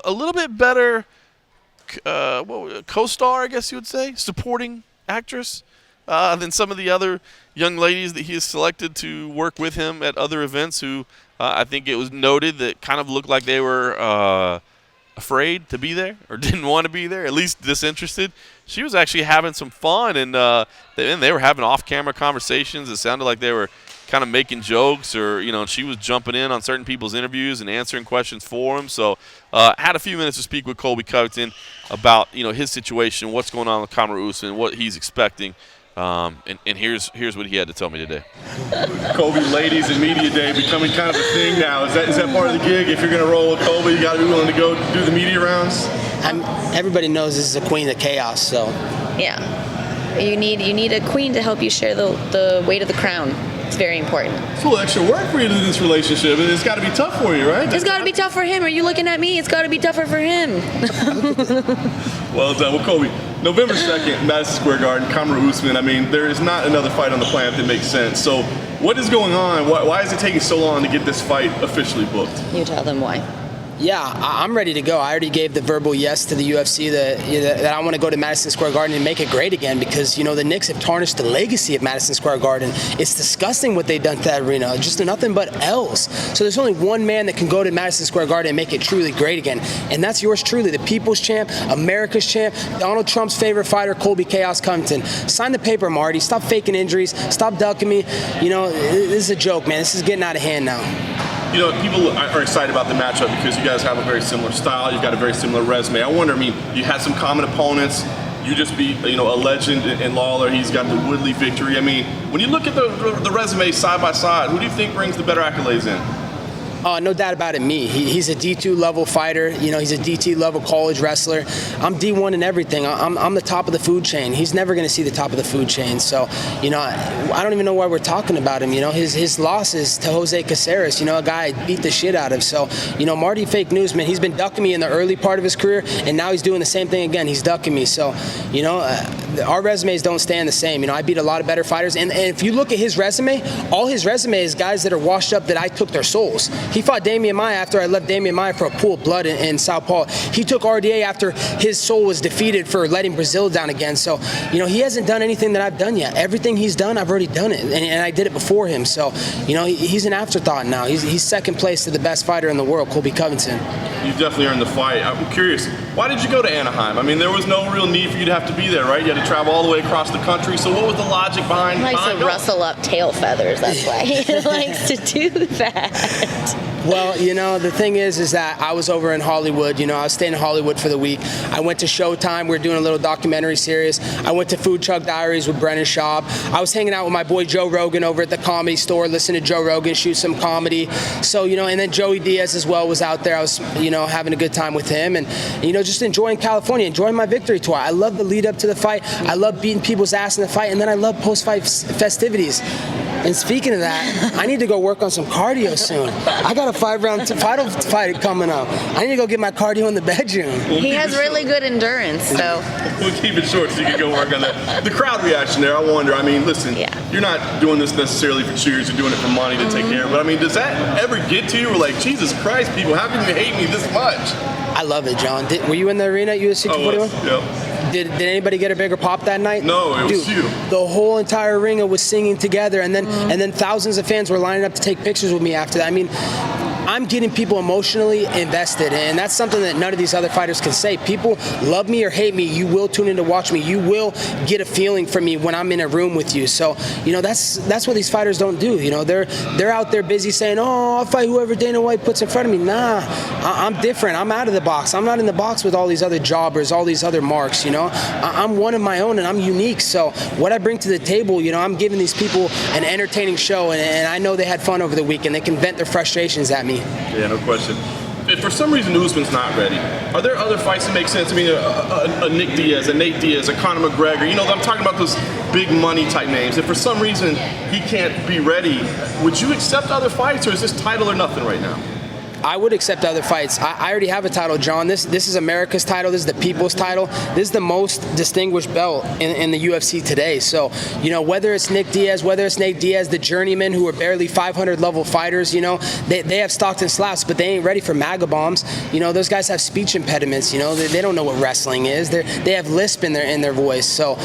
Speaker 1: little bit better co-star, I guess you would say, supporting actress than some of the other young ladies that he has selected to work with him at other events who I think it was noted that kind of looked like they were afraid to be there or didn't want to be there, at least disinterested. She was actually having some fun, and they were having off-camera conversations. It sounded like they were kind of making jokes, or she was jumping in on certain people's interviews and answering questions for them. So had a few minutes to speak with Colby Covington about his situation, what's going on with Kamaru Usman, what he's expecting. And here's what he had to tell me today.
Speaker 2: Colby, ladies and media day becoming kind of a thing now. Is that part of the gig? If you're going to roll with Colby, you got to be willing to go do the media rounds?
Speaker 5: Everybody knows this is a queen of chaos, so.
Speaker 6: Yeah. You need a queen to help you share the weight of the crown. It's very important.
Speaker 2: It's a little extra work for you to do this relationship, and it's got to be tough for you, right?
Speaker 6: It's got to be tough for him. Are you looking at me? It's got to be tougher for him.
Speaker 2: Well done. Well, Colby, November 2nd, Madison Square Garden, Kamaru Usman. I mean, there is not another fight on the planet that makes sense. So what is going on? Why is it taking so long to get this fight officially booked?
Speaker 6: You tell them why.
Speaker 5: Yeah, I'm ready to go. I already gave the verbal yes to the UFC that I want to go to Madison Square Garden and make it great again because, the Knicks have tarnished the legacy of Madison Square Garden. It's disgusting what they've done to that arena. Just nothing but L's. So there's only one man that can go to Madison Square Garden and make it truly great again. And that's yours truly, the people's champ, America's champ, Donald Trump's favorite fighter, Colby Chaos Covington. Sign the paper, Marty. Stop faking injuries. Stop ducking me. This is a joke, man. This is getting out of hand now.
Speaker 2: People are excited about the matchup because you guys have a very similar style. You've got a very similar resume. I wonder, you had some common opponents. You just beat, a legend in Lawler. He's got the Woodley victory. When you look at the resume side by side, who do you think brings the better accolades in?
Speaker 5: No doubt about it, me. He's a D2 level fighter. He's a DT level college wrestler. I'm D1 in everything. I'm the top of the food chain. He's never going to see the top of the food chain. So, I don't even know why we're talking about him. His losses to Jose Caceres, a guy I beat the shit out of. So, Marty fake news, man. He's been ducking me in the early part of his career, and now he's doing the same thing again. He's ducking me. So, our resumes don't stand the same. I beat a lot of better fighters. And if you look at his resume, all his resume is guys that are washed up that I took their souls. He fought Damian Maia after I left Damian Maia for a pool of blood in Sao Paulo. He took RDA after his soul was defeated for letting Brazil down again. So, he hasn't done anything that I've done yet. Everything he's done, I've already done it. And I did it before him. So, he's an afterthought now. He's second place to the best fighter in the world, Colby Covington.
Speaker 2: You definitely earned the fight. I'm curious, why did you go to Anaheim? There was no real need for you to have to be there, right? You had to travel all the way across the country. So what was the logic behind
Speaker 6: He likes to
Speaker 2: going?
Speaker 6: rustle up tail feathers. That's why he likes to do that.
Speaker 5: Well, the thing is that I was over in Hollywood. I was staying in Hollywood for the week. I went to Showtime. We were doing a little documentary series. I went to Food Truck Diaries with Brennan Schaub. I was hanging out with my boy Joe Rogan over at the Comedy Store, listening to Joe Rogan shoot some comedy. So, and then Joey Diaz as well was out there. I was, having a good time with him and, just enjoying California, enjoying my victory tour. I love the lead up to the fight. I love beating people's ass in the fight, and then I love post-fight festivities. And speaking of that, I need to go work on some cardio soon. I got a 5-round title fight coming up. I need to go get my cardio in the bedroom.
Speaker 6: He has really good endurance, so.
Speaker 2: We'll keep it short so you can go work on that. The crowd reaction there, I wonder, listen, you're not doing this necessarily for cheers, you're doing it for money to take care of, but does that ever get to you? We're like, Jesus Christ, people, how can you hate me this much?
Speaker 5: I love it, John. Were you in the arena at UFC 241?
Speaker 2: Yeah.
Speaker 5: Did anybody get a bigger pop that night?
Speaker 2: No, it was you.
Speaker 5: The whole entire arena was singing together, and then thousands of fans were lining up to take pictures with me after that. I'm getting people emotionally invested, and that's something that none of these other fighters can say. People love me or hate me, you will tune in to watch me. You will get a feeling from me when I'm in a room with you. So, that's what these fighters don't do. They're out there busy saying, "Oh, I'll fight whoever Dana White puts in front of me." Nah, I'm different. I'm out of the box. I'm not in the box with all these other jobbers, all these other marks. I'm one of my own, and I'm unique. So, what I bring to the table, I'm giving these people an entertaining show, and I know they had fun over the weekend. They can vent their frustrations at me.
Speaker 2: Yeah, no question. If for some reason Usman's not ready, are there other fights that make sense? A Nick Diaz, a Nate Diaz, a Conor McGregor. I'm talking about those big money type names. If for some reason he can't be ready, would you accept other fights, or is this title or nothing right now?
Speaker 5: I would accept other fights. I already have a title, John. This is America's title. This is the people's title. This is the most distinguished belt in the UFC today. So, whether it's Nick Diaz, whether it's Nate Diaz, the journeymen who are barely 500 level fighters, they have Stockton slaps, but they ain't ready for MAGA bombs. Those guys have speech impediments. They don't know what wrestling is. They have lisp in their voice. So,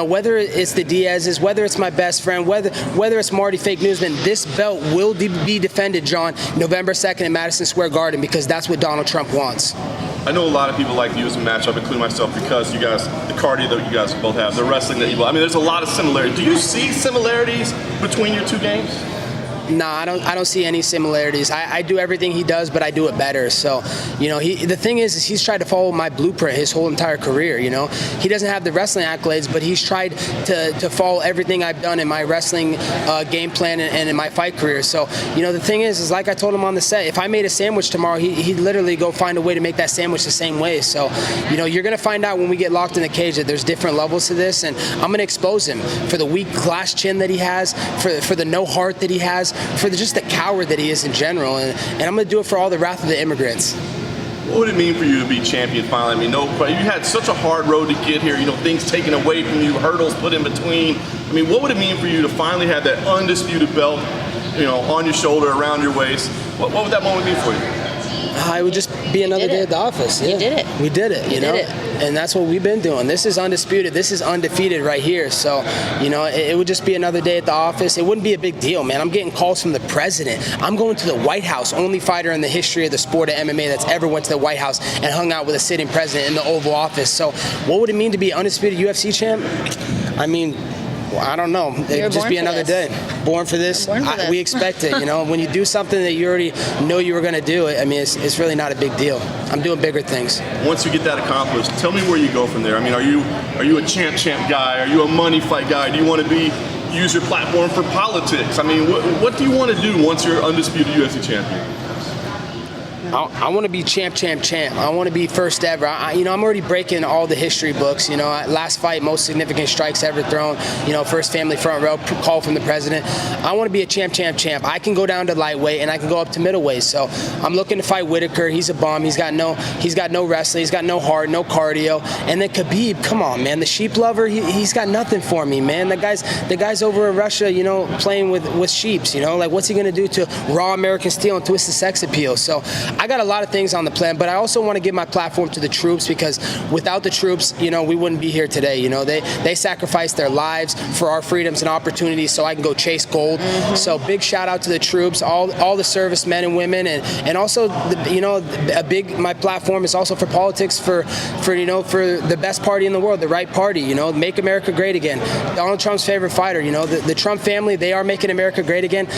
Speaker 5: whether it's the Diaz's, whether it's my best friend, whether it's Marty Fake Newsman, this belt will be defended, John, November 2nd in Madison Square Garden, because that's what Donald Trump wants.
Speaker 2: I know a lot of people like the Usman matchup, including myself, because you guys, the cardio that you guys both have, the wrestling that you both. There's a lot of similarities. Do you see similarities between your two games?
Speaker 5: No, I don't see any similarities. I do everything he does, but I do it better. So, the thing is he's tried to follow my blueprint his whole entire career. He doesn't have the wrestling accolades, but he's tried to follow everything I've done in my wrestling game plan and in my fight career. So, the thing is like I told him on the set, if I made a sandwich tomorrow, he'd literally go find a way to make that sandwich the same way. So, you're going to find out when we get locked in the cage that there's different levels to this, and I'm going to expose him for the weak glass chin that he has, for the no heart that he has, for just the coward that he is in general, and I'm going to do it for all the wrath of the immigrants.
Speaker 2: What would it mean for you to be champion finally? You had such a hard road to get here, things taken away from you, hurdles put in between. What would it mean for you to finally have that undisputed belt, on your shoulder, around your waist? What would that moment mean for you?
Speaker 5: It would just be another day at the office. Yeah.
Speaker 6: You did it.
Speaker 5: We did it, you know?
Speaker 6: did it.
Speaker 5: And that's what we've been doing. This is undisputed. This is undefeated right here. So, you know, it would just be another day at the office. It wouldn't be a big deal, man. I'm getting calls from the president. I'm going to the White House, only fighter in the history of the sport of MMA that's ever went to the White House and hung out with a sitting president in the Oval Office. So what would it mean to be undisputed UFC champ? I mean, I don't know. It'd just be another day. Born for this. We expect it. You know, when you do something that you already know you were going to do, I mean, it's really not a big deal. I'm doing bigger things.
Speaker 2: Once you get that accomplished, tell me where you go from there. I mean, are you a champ guy? Are you a money fight guy? Do you want to use your platform for politics? I mean, what do you want to do once you're undisputed UFC champion?
Speaker 5: I want to be champ. I want to be first ever. I'm already breaking all the history books. You know, last fight, most significant strikes ever thrown. You know, first family front row, call from the president. I want to be a champ. I can go down to lightweight and I can go up to middleweight. So I'm looking to fight Whitaker. He's a bum. He's got no wrestling. He's got no heart, no cardio. And then Khabib, come on, man, the sheep lover. He's got nothing for me, man. The guy's over in Russia, you know, playing with sheeps. You know, like what's he gonna do to raw American steel and twist the sex appeal? So I got a lot of things on the plan, but I also want to give my platform to the troops, because without the troops, you know, we wouldn't be here today. You know, they sacrificed their lives for our freedoms and opportunities so I can go chase gold. So big shout out to the troops, all the servicemen and women, and also my platform is also for politics, for the best party in the world, the right party. You know, make America great again. Donald Trump's favorite fighter. You know, the Trump family, they are making America great again.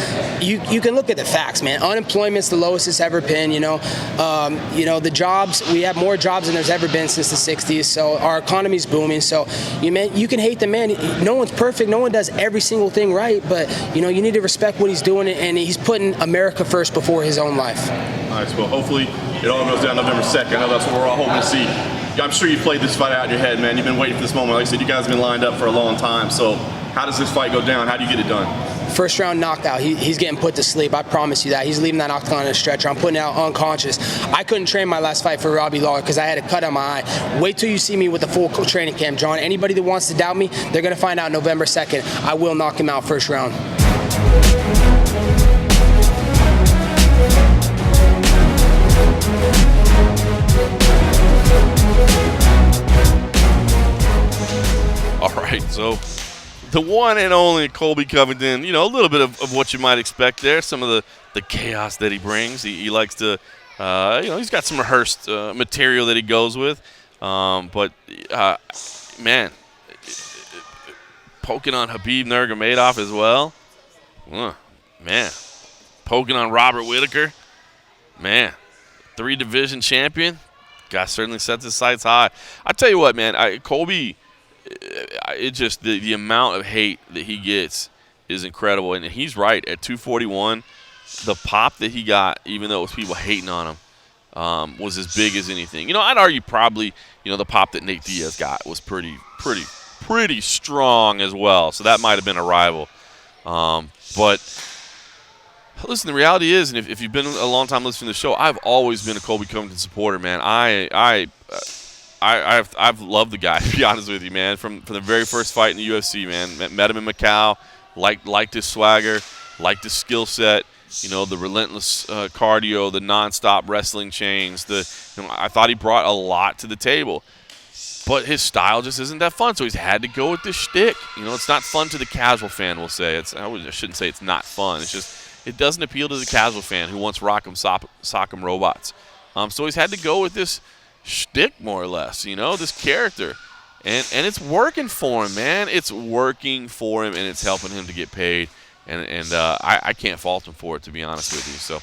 Speaker 5: You can look at the facts, man. Unemployment's the lowest it's ever been. The jobs, we have more jobs than there's ever been since the 60s, so our economy's booming. So you can hate the man. No one's perfect. No one does every single thing right, but you need to respect what he's doing, and he's putting America first before his own life.
Speaker 2: Nice. Well, hopefully it all goes down November 2nd. I know that's what we're all hoping to see. I'm sure you played this fight out in your head, man. You've been waiting for this moment. Like I said, you guys have been lined up for a long time. So how does this fight go down? How do you get it done?
Speaker 5: First round knockout. He's getting put to sleep. I promise you that. He's leaving that octagon in a stretcher. I'm putting it out unconscious. I couldn't train my last fight for Robbie Lawler because I had a cut on my eye. Wait till you see me with the full training camp, John. Anybody that wants to doubt me, they're going to find out November 2nd. I will knock him out first round.
Speaker 1: All right, so the one and only Colby Covington, a little bit of what you might expect there, some of the chaos that he brings. He likes to, he's got some rehearsed material that he goes with. But man, poking on Khabib Nurmagomedov as well. Man, poking on Robert Whitaker. Man, 3-division champion. Guy certainly sets his sights high. I tell you what, man, Colby, it just the amount of hate that he gets is incredible, and he's right. At 241, the pop that he got, even though it was people hating on him, was as big as anything. I'd argue probably the pop that Nate Diaz got was pretty strong as well. So that might have been a rival. But listen, the reality is, and if you've been a long time listening to the show, I've always been a Colby Covington supporter, man. I've loved the guy, to be honest with you, man. From the very first fight in the UFC, man. Met him in Macau, liked his swagger, liked his skill set. The relentless cardio, the nonstop wrestling chains. I thought he brought a lot to the table, but his style just isn't that fun. So he's had to go with this shtick. It's not fun to the casual fan. We'll say I shouldn't say it's not fun. It's just it doesn't appeal to the casual fan who wants rock'em sock'em robots. So he's had to go with this shtick, more or less, this character, and it's working for him, man. It's working for him, and it's helping him to get paid, and I can't fault him for it, to be honest with you. So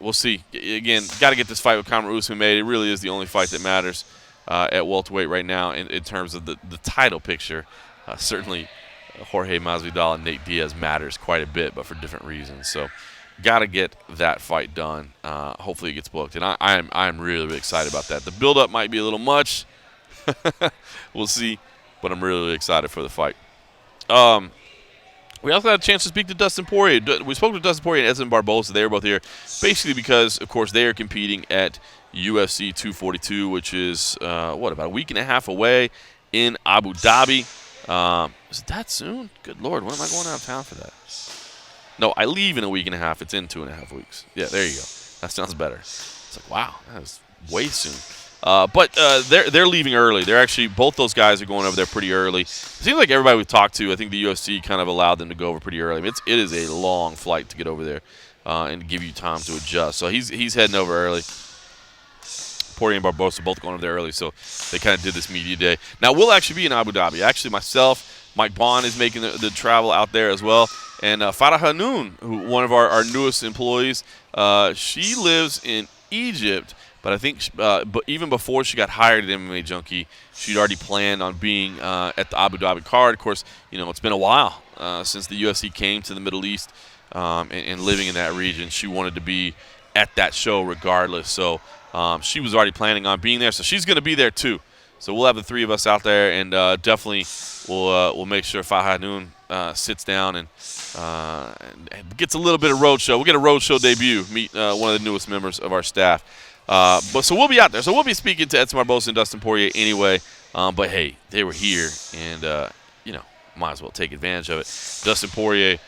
Speaker 1: we'll see. Again, got to get this fight with Kamaru Usman made. It really is the only fight that matters at welterweight right now in terms of the title picture. Certainly Jorge Masvidal and Nate Diaz matters quite a bit, but for different reasons. So got to get that fight done. Hopefully it gets booked, and I'm really, really excited about that. The build-up might be a little much. We'll see, but I'm really, really excited for the fight. We also had a chance to speak to Dustin Poirier. We spoke to Dustin Poirier and Edson Barboza. They were both here, basically because, of course, they are competing at UFC 242, which is, about a week and a half away in Abu Dhabi. Is it that soon? Good Lord, when am I going out of town for that? No, I leave in a week and a half. It's in 2.5 weeks. Yeah, there you go. That sounds better. It's like, wow, that was way soon. But they're leaving early. They're actually, both those guys are going over there pretty early. It seems like everybody we've talked to, I think the UFC kind of allowed them to go over pretty early. I mean, it is a long flight to get over there and give you time to adjust. So he's heading over early. Poirier and Barbosa both going over there early, so they kind of did this media day. Now, we'll actually be in Abu Dhabi. Actually, myself, Mike Bond is making the travel out there as well. And Farah Hanoun, one of our newest employees, she lives in Egypt, but I think but even before she got hired at MMA Junkie, she'd already planned on being at the Abu Dhabi card. Of course, it's been a while since the UFC came to the Middle East, and living in that region, she wanted to be at that show regardless. So she was already planning on being there, so she's going to be there too. So we'll have the three of us out there, and definitely we'll make sure Farah Hanoun sits down and gets a little bit of roadshow. We'll get a roadshow debut, meet one of the newest members of our staff. So we'll be out there. So we'll be speaking to Edson Barbosa and Dustin Poirier anyway. But hey, they were here, and might as well take advantage of it. Dustin Poirier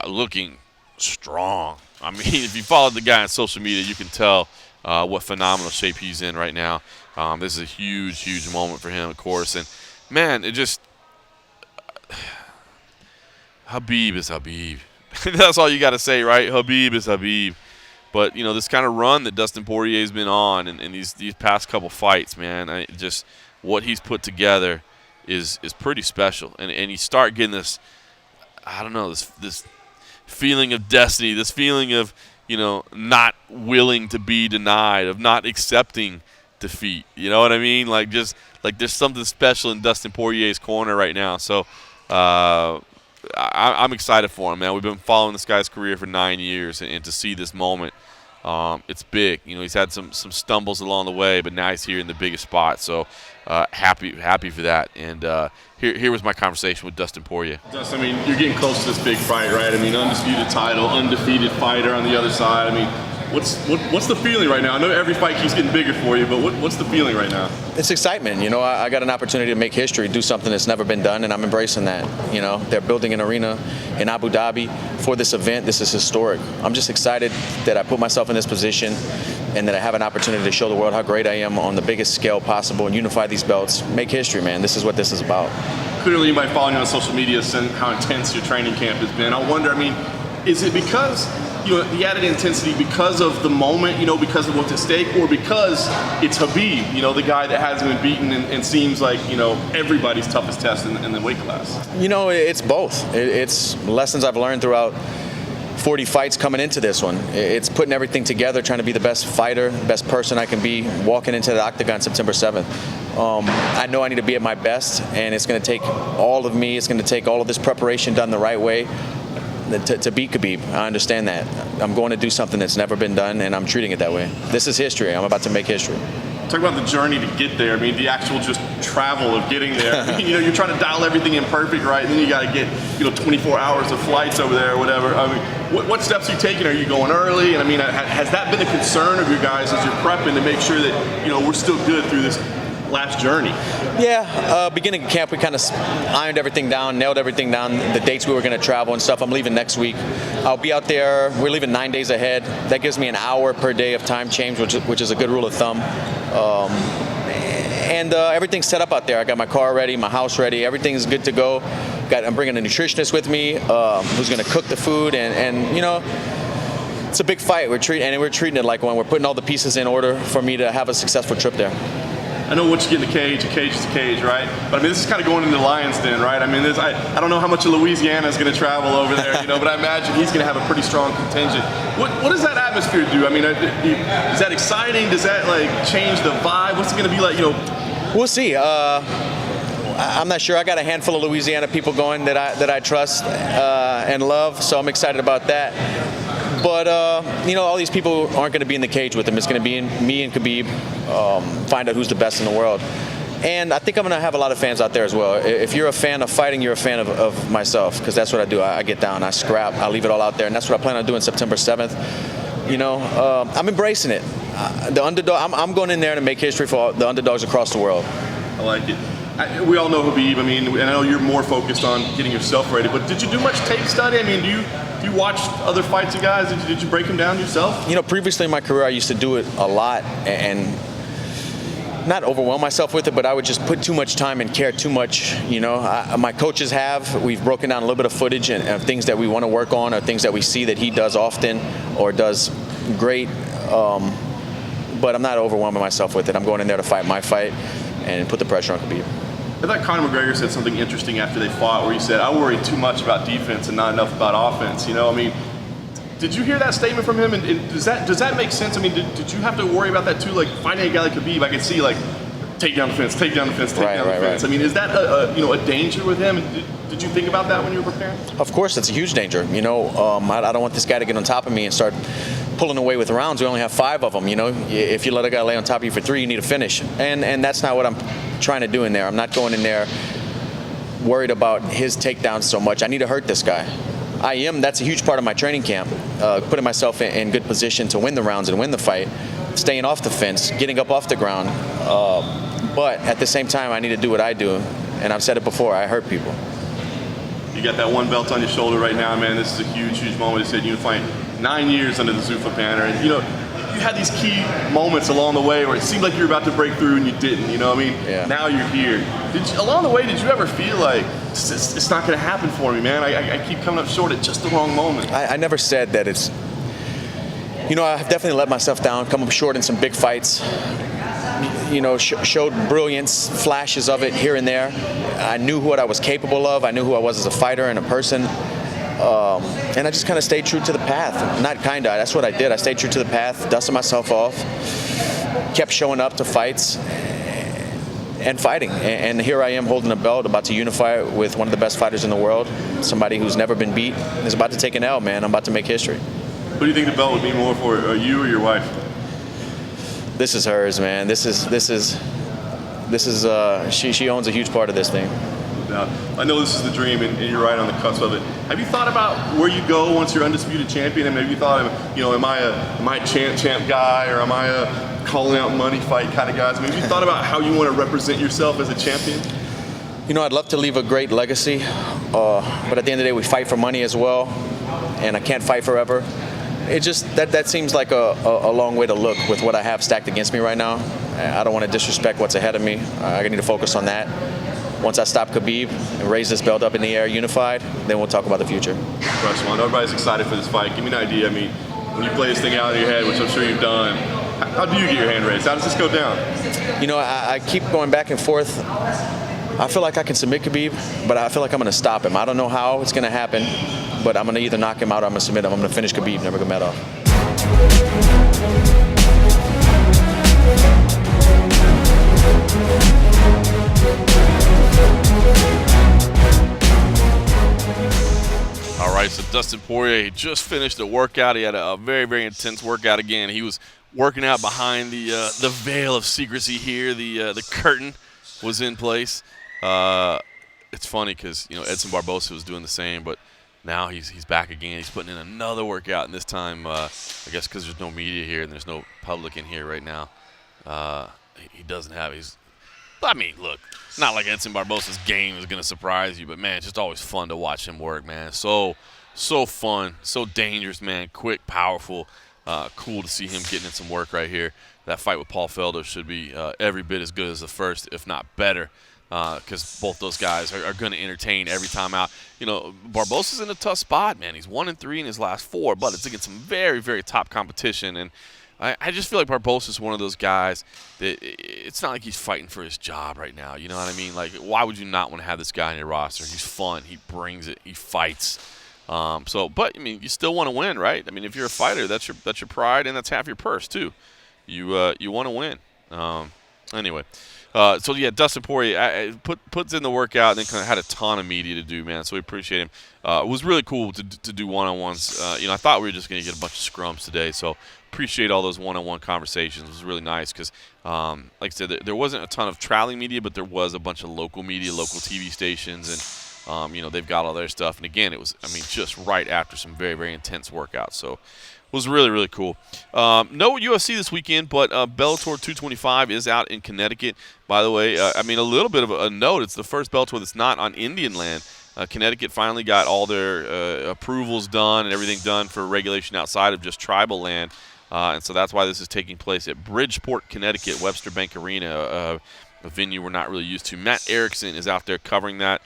Speaker 1: looking strong. I mean, if you followed the guy on social media, you can tell what phenomenal shape he's in right now. This is a huge, huge moment for him, of course. And, man, it just – Habib is Habib. That's all you got to say, right? Habib is Habib. But, this kind of run that Dustin Poirier has been on and these past couple fights, man, just what he's put together is pretty special. And you start getting this, I don't know, this feeling of destiny, this feeling of, not willing to be denied, of not accepting defeat. You know what I mean? Like there's something special in Dustin Poirier's corner right now. So I'm excited for him, man. We've been following this guy's career for 9 years, and to see this moment, it's big. He's had some stumbles along the way, but now he's here in the biggest spot. So happy for that. And here was my conversation with Dustin Poirier.
Speaker 2: Dustin, I mean, you're getting close to this big fight, right? I mean, undisputed title, undefeated fighter on the other side. I mean, what's the feeling right now? I know every fight keeps getting bigger for you, but what's the feeling right now?
Speaker 7: It's excitement. I got an opportunity to make history, do something that's never been done, and I'm embracing that. They're building an arena in Abu Dhabi for this event. This is historic. I'm just excited that I put myself in this position and that I have an opportunity to show the world how great I am on the biggest scale possible and unify these belts. Make history, man. This is what this is about.
Speaker 2: Clearly, anybody following you on social media has seen how intense your training camp has been. I wonder, is it because the added intensity because of the moment, because of what's at stake, or because it's Habib, the guy that hasn't been beaten and seems like, everybody's toughest test in the weight class?
Speaker 7: It's both. It's lessons I've learned throughout 40 fights coming into this one. It's putting everything together, trying to be the best fighter, best person I can be, walking into the octagon September 7th. I know I need to be at my best, and it's going to take all of me. It's going to take all of this preparation done the right way to beat Khabib. I understand that. I'm going to do something that's never been done, and I'm treating it that way. This is history. I'm about to make history.
Speaker 2: Talk about the journey to get there. The actual just travel of getting there. You're trying to dial everything in perfect, right? And then you got to get, 24 hours of flights over there or whatever. What steps are you taking? Are you going early? And has that been a concern of you guys as you're prepping to make sure that, we're still good through this last journey?
Speaker 7: Yeah, beginning of camp, we kind of ironed everything down, nailed everything down, the dates we were going to travel and stuff. I'm leaving next week. I'll be out there. We're leaving 9 days ahead. That gives me an hour per day of time change, which is a good rule of thumb. And everything's set up out there. I got my car ready, my house ready. Everything's good to go. I'm bringing a nutritionist with me who's going to cook the food, and it's a big fight. We're treating it like one. We're putting all the pieces in order for me to have a successful trip there.
Speaker 2: I know once you get in the cage, a cage is a cage, right? But this is kind of going into the lion's den, right? I don't know how much of Louisiana is going to travel over there, but I imagine he's going to have a pretty strong contingent. What does that atmosphere do? Is that exciting? Does that change the vibe? What's it going to be like?
Speaker 7: We'll see. I'm not sure. I got a handful of Louisiana people going that I trust and love, so I'm excited about that. But, all these people aren't going to be in the cage with him. It's going to be me and Khabib, find out who's the best in the world. And I think I'm going to have a lot of fans out there as well. If you're a fan of fighting, you're a fan of myself, because that's what I do. I get down, I scrap, I leave it all out there, and that's what I plan on doing September 7th. I'm embracing it. The underdog. I'm going in there to make history for the underdogs across the world.
Speaker 2: I like it. we all know Khabib. I mean, and I know you're more focused on getting yourself ready. But did you do much tape study? I mean, do you watch other fights of guys? Did you break them down yourself?
Speaker 7: Previously in my career, I used to do it a lot and not overwhelm myself with it, but I would just put too much time and care too much. My coaches we've broken down a little bit of footage and of things that we want to work on, or things that we see that he does often or does great. But I'm not overwhelming myself with it. I'm going in there to fight my fight and put the pressure on Khabib.
Speaker 2: I thought Conor McGregor said something interesting after they fought, where he said, "I worry too much about defense and not enough about offense." I mean, did you hear that statement from him? And does that make sense? I mean, did you have to worry about that too? Like fighting a guy like Khabib, I could see like take down the fence, take down the fence, take down the fence. I mean, is that a danger with him? Did you think about that when you were preparing?
Speaker 7: Of course, it's a huge danger. I don't want this guy to get on top of me and start pulling away with rounds. We only have 5 of them. If you let a guy lay on top of you for 3, you need to finish. And that's not what I'm trying to do in there. I'm not going in there worried about his takedowns so much. I need to hurt this guy. That's a huge part of my training camp, putting myself in good position to win the rounds and win the fight, staying off the fence, getting up off the ground. But at the same time, I need to do what I do. And I've said it before, I hurt people.
Speaker 2: You got that one belt on your shoulder right now, man. This is a huge, huge moment. You said you fight 9 years under the Zuffa banner. And, you had these key moments along the way where it seemed like you were about to break through and you didn't. Now you're here. Along the way, did you ever feel like it's not going to happen for me, man? I keep coming up short at just the wrong moment.
Speaker 7: I never said that it's. I've definitely let myself down, come up short in some big fights. Showed brilliance, flashes of it here and there. I knew what I was capable of. I knew who I was as a fighter and a person. And I just kind of stayed true to the path. That's what I did. I stayed true to the path, dusted myself off, kept showing up to fights and fighting. And here I am holding a belt, about to unify with one of the best fighters in the world, somebody who's never been beat, is about to take an L, man. I'm about to make history.
Speaker 2: Who do you think the belt would be more for, you or your wife?
Speaker 7: This is hers, man. She owns a huge part of this thing.
Speaker 2: I know this is the dream, and you're right on the cusp of it. Have you thought about where you go once you're undisputed champion? And have you thought, am I a champ guy, or am I a calling out money fight kind of guy? Have you thought about how you want to represent yourself as a champion?
Speaker 7: I'd love to leave a great legacy, but at the end of the day, we fight for money as well, and I can't fight forever. It just that seems like a long way to look with what I have stacked against me right now. I don't want to disrespect what's ahead of me. I need to focus on that. Once I stop Khabib and raise this belt up in the air unified, then we'll talk about the future.
Speaker 2: Russell, I know everybody's excited for this fight. Give me an idea. I mean, when you play this thing out in your head, which I'm sure you've done, how do you get your hand raised? How does this go down?
Speaker 7: I keep going back and forth. I feel like I can submit Khabib, but I feel like I'm going to stop him. I don't know how it's going to happen, but I'm going to either knock him out or I'm going to submit him. I'm going to finish Khabib Nurmagomedov.
Speaker 1: All right, so Dustin Poirier just finished a workout. He had a very, very intense workout again. He was working out behind the veil of secrecy here. The curtain was in place. It's funny because Edson Barbosa was doing the same, but now he's back again. He's putting in another workout, and this time I guess because there's no media here and there's no public in here right now, he doesn't have. Look, not like Edson Barbosa's game is gonna surprise you, but man, it's just always fun to watch him work, man. So fun, so dangerous, man. Quick, powerful. Cool to see him getting in some work right here. That fight with Paul Felder should be every bit as good as the first, if not better, because both those guys are going to entertain every time out. Barbosa's in a tough spot, man. He's 1-3 in his last 4, but it's against some very, very top competition, and I just feel like Barbosa's one of those guys that it's not like he's fighting for his job right now. You know what I mean? Like, why would you not want to have this guy on your roster? He's fun. He brings it. He fights. But you still want to win, right? I mean, if you're a fighter, that's your pride, and that's half your purse too. You want to win. Anyway, Dustin Poirier puts in the workout and then kind of had a ton of media to do, man. So we appreciate him. It was really cool to do one-on-ones. I thought we were just going to get a bunch of scrums today, so appreciate all those one-on-one conversations. It was really nice because, like I said, there wasn't a ton of traveling media, but there was a bunch of local media, local TV stations, and they've got all their stuff. And again, it was just right after some very, very intense workouts. So was really, really cool. No UFC this weekend, but Bellator 225 is out in Connecticut. By the way, I mean, a little bit of a note. It's the first Bellator that's not on Indian land. Connecticut finally got all their approvals done and everything done for regulation outside of just tribal land. And so that's why this is taking place at Bridgeport, Connecticut, Webster Bank Arena, a venue we're not really used to. Matt Erickson is out there covering that.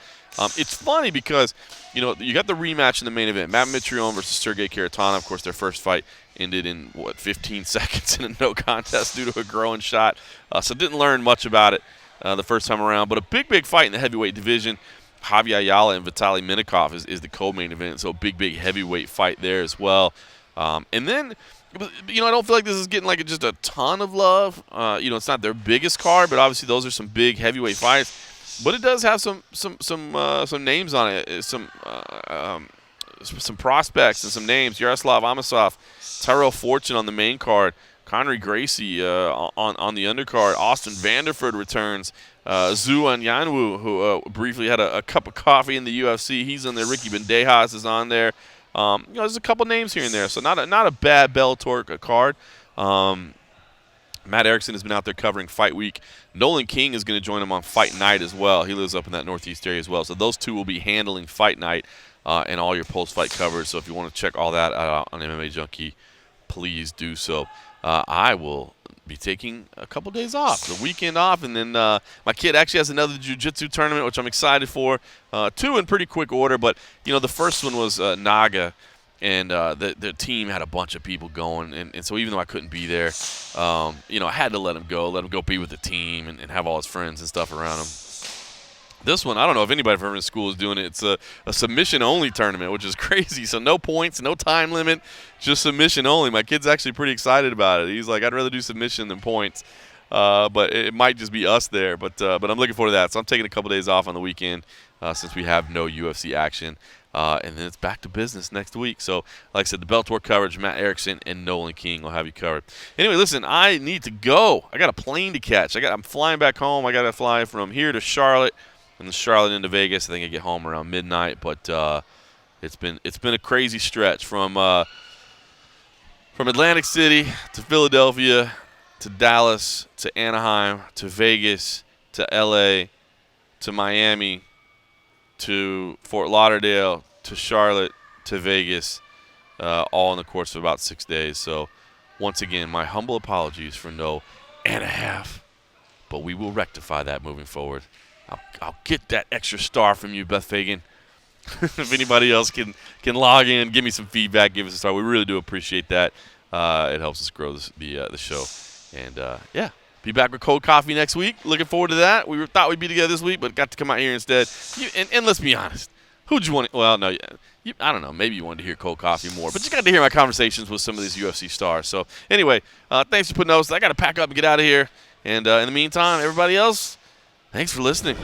Speaker 1: It's funny because, you got the rematch in the main event. Matt Mitrione versus Sergey Karatanov. Of course, their first fight ended in, 15 seconds in a no contest due to a groin shot. So didn't learn much about it the first time around. But a big, big fight in the heavyweight division. Javier Ayala and Vitaly Minakov is the co-main event. So a big, big heavyweight fight there as well. And then, I don't feel like this is getting just a ton of love. It's not their biggest card, but obviously those are some big heavyweight fights. But it does have some names on it, some prospects and some names. Yaroslav Amosov, Tyrell Fortune on the main card, Connery Gracie on the undercard. Austin Vanderford returns. Zhu Anyanwu, who briefly had a cup of coffee in the UFC, he's on there. Ricky Bandejas is on there. There's a couple names here and there, so not a bad Bellator card. Matt Erickson has been out there covering Fight Week. Nolan King is going to join him on Fight Night as well. He lives up in that Northeast area as well. So those two will be handling Fight Night and all your post-fight coverage. So if you want to check all that out on MMA Junkie, please do so. I will be taking a couple days off, the weekend off, and then my kid actually has another jiu-jitsu tournament, which I'm excited for. Two in pretty quick order, but the first one was Naga, and the team had a bunch of people going, and so even though I couldn't be there, I had to let him go be with the team and have all his friends and stuff around him. This one, I don't know if anybody from his school is doing it. It's a submission-only tournament, which is crazy. So no points, no time limit, just submission only. My kid's actually pretty excited about it. He's like, I'd rather do submission than points. But it might just be us there. But I'm looking forward to that. So I'm taking a couple days off on the weekend since we have no UFC action. And then it's back to business next week. So, like I said, the Bellator coverage, Matt Erickson and Nolan King will have you covered. Anyway, listen, I need to go. I got a plane to catch. I'm flying back home. I got to fly from here to Charlotte. From the Charlotte into Vegas. I think I get home around midnight, but it's been a crazy stretch from Atlantic City to Philadelphia to Dallas to Anaheim to Vegas to LA to Miami to Fort Lauderdale to Charlotte to Vegas, all in the course of about 6 days. So once again, my humble apologies for no and a half, but we will rectify that moving forward. I'll get that extra star from you, Beth Fagan. If anybody else can log in, give me some feedback, give us a star. We really do appreciate that. It helps us grow the show. And, be back with Cold Coffee next week. Looking forward to that. We thought we'd be together this week, but got to come out here instead. And let's be honest. Who'd you want to – well, no, I don't know. Maybe you wanted to hear Cold Coffee more. But you got to hear my conversations with some of these UFC stars. So, anyway, thanks for putting those. I got to pack up and get out of here. And in the meantime, everybody else – thanks for listening.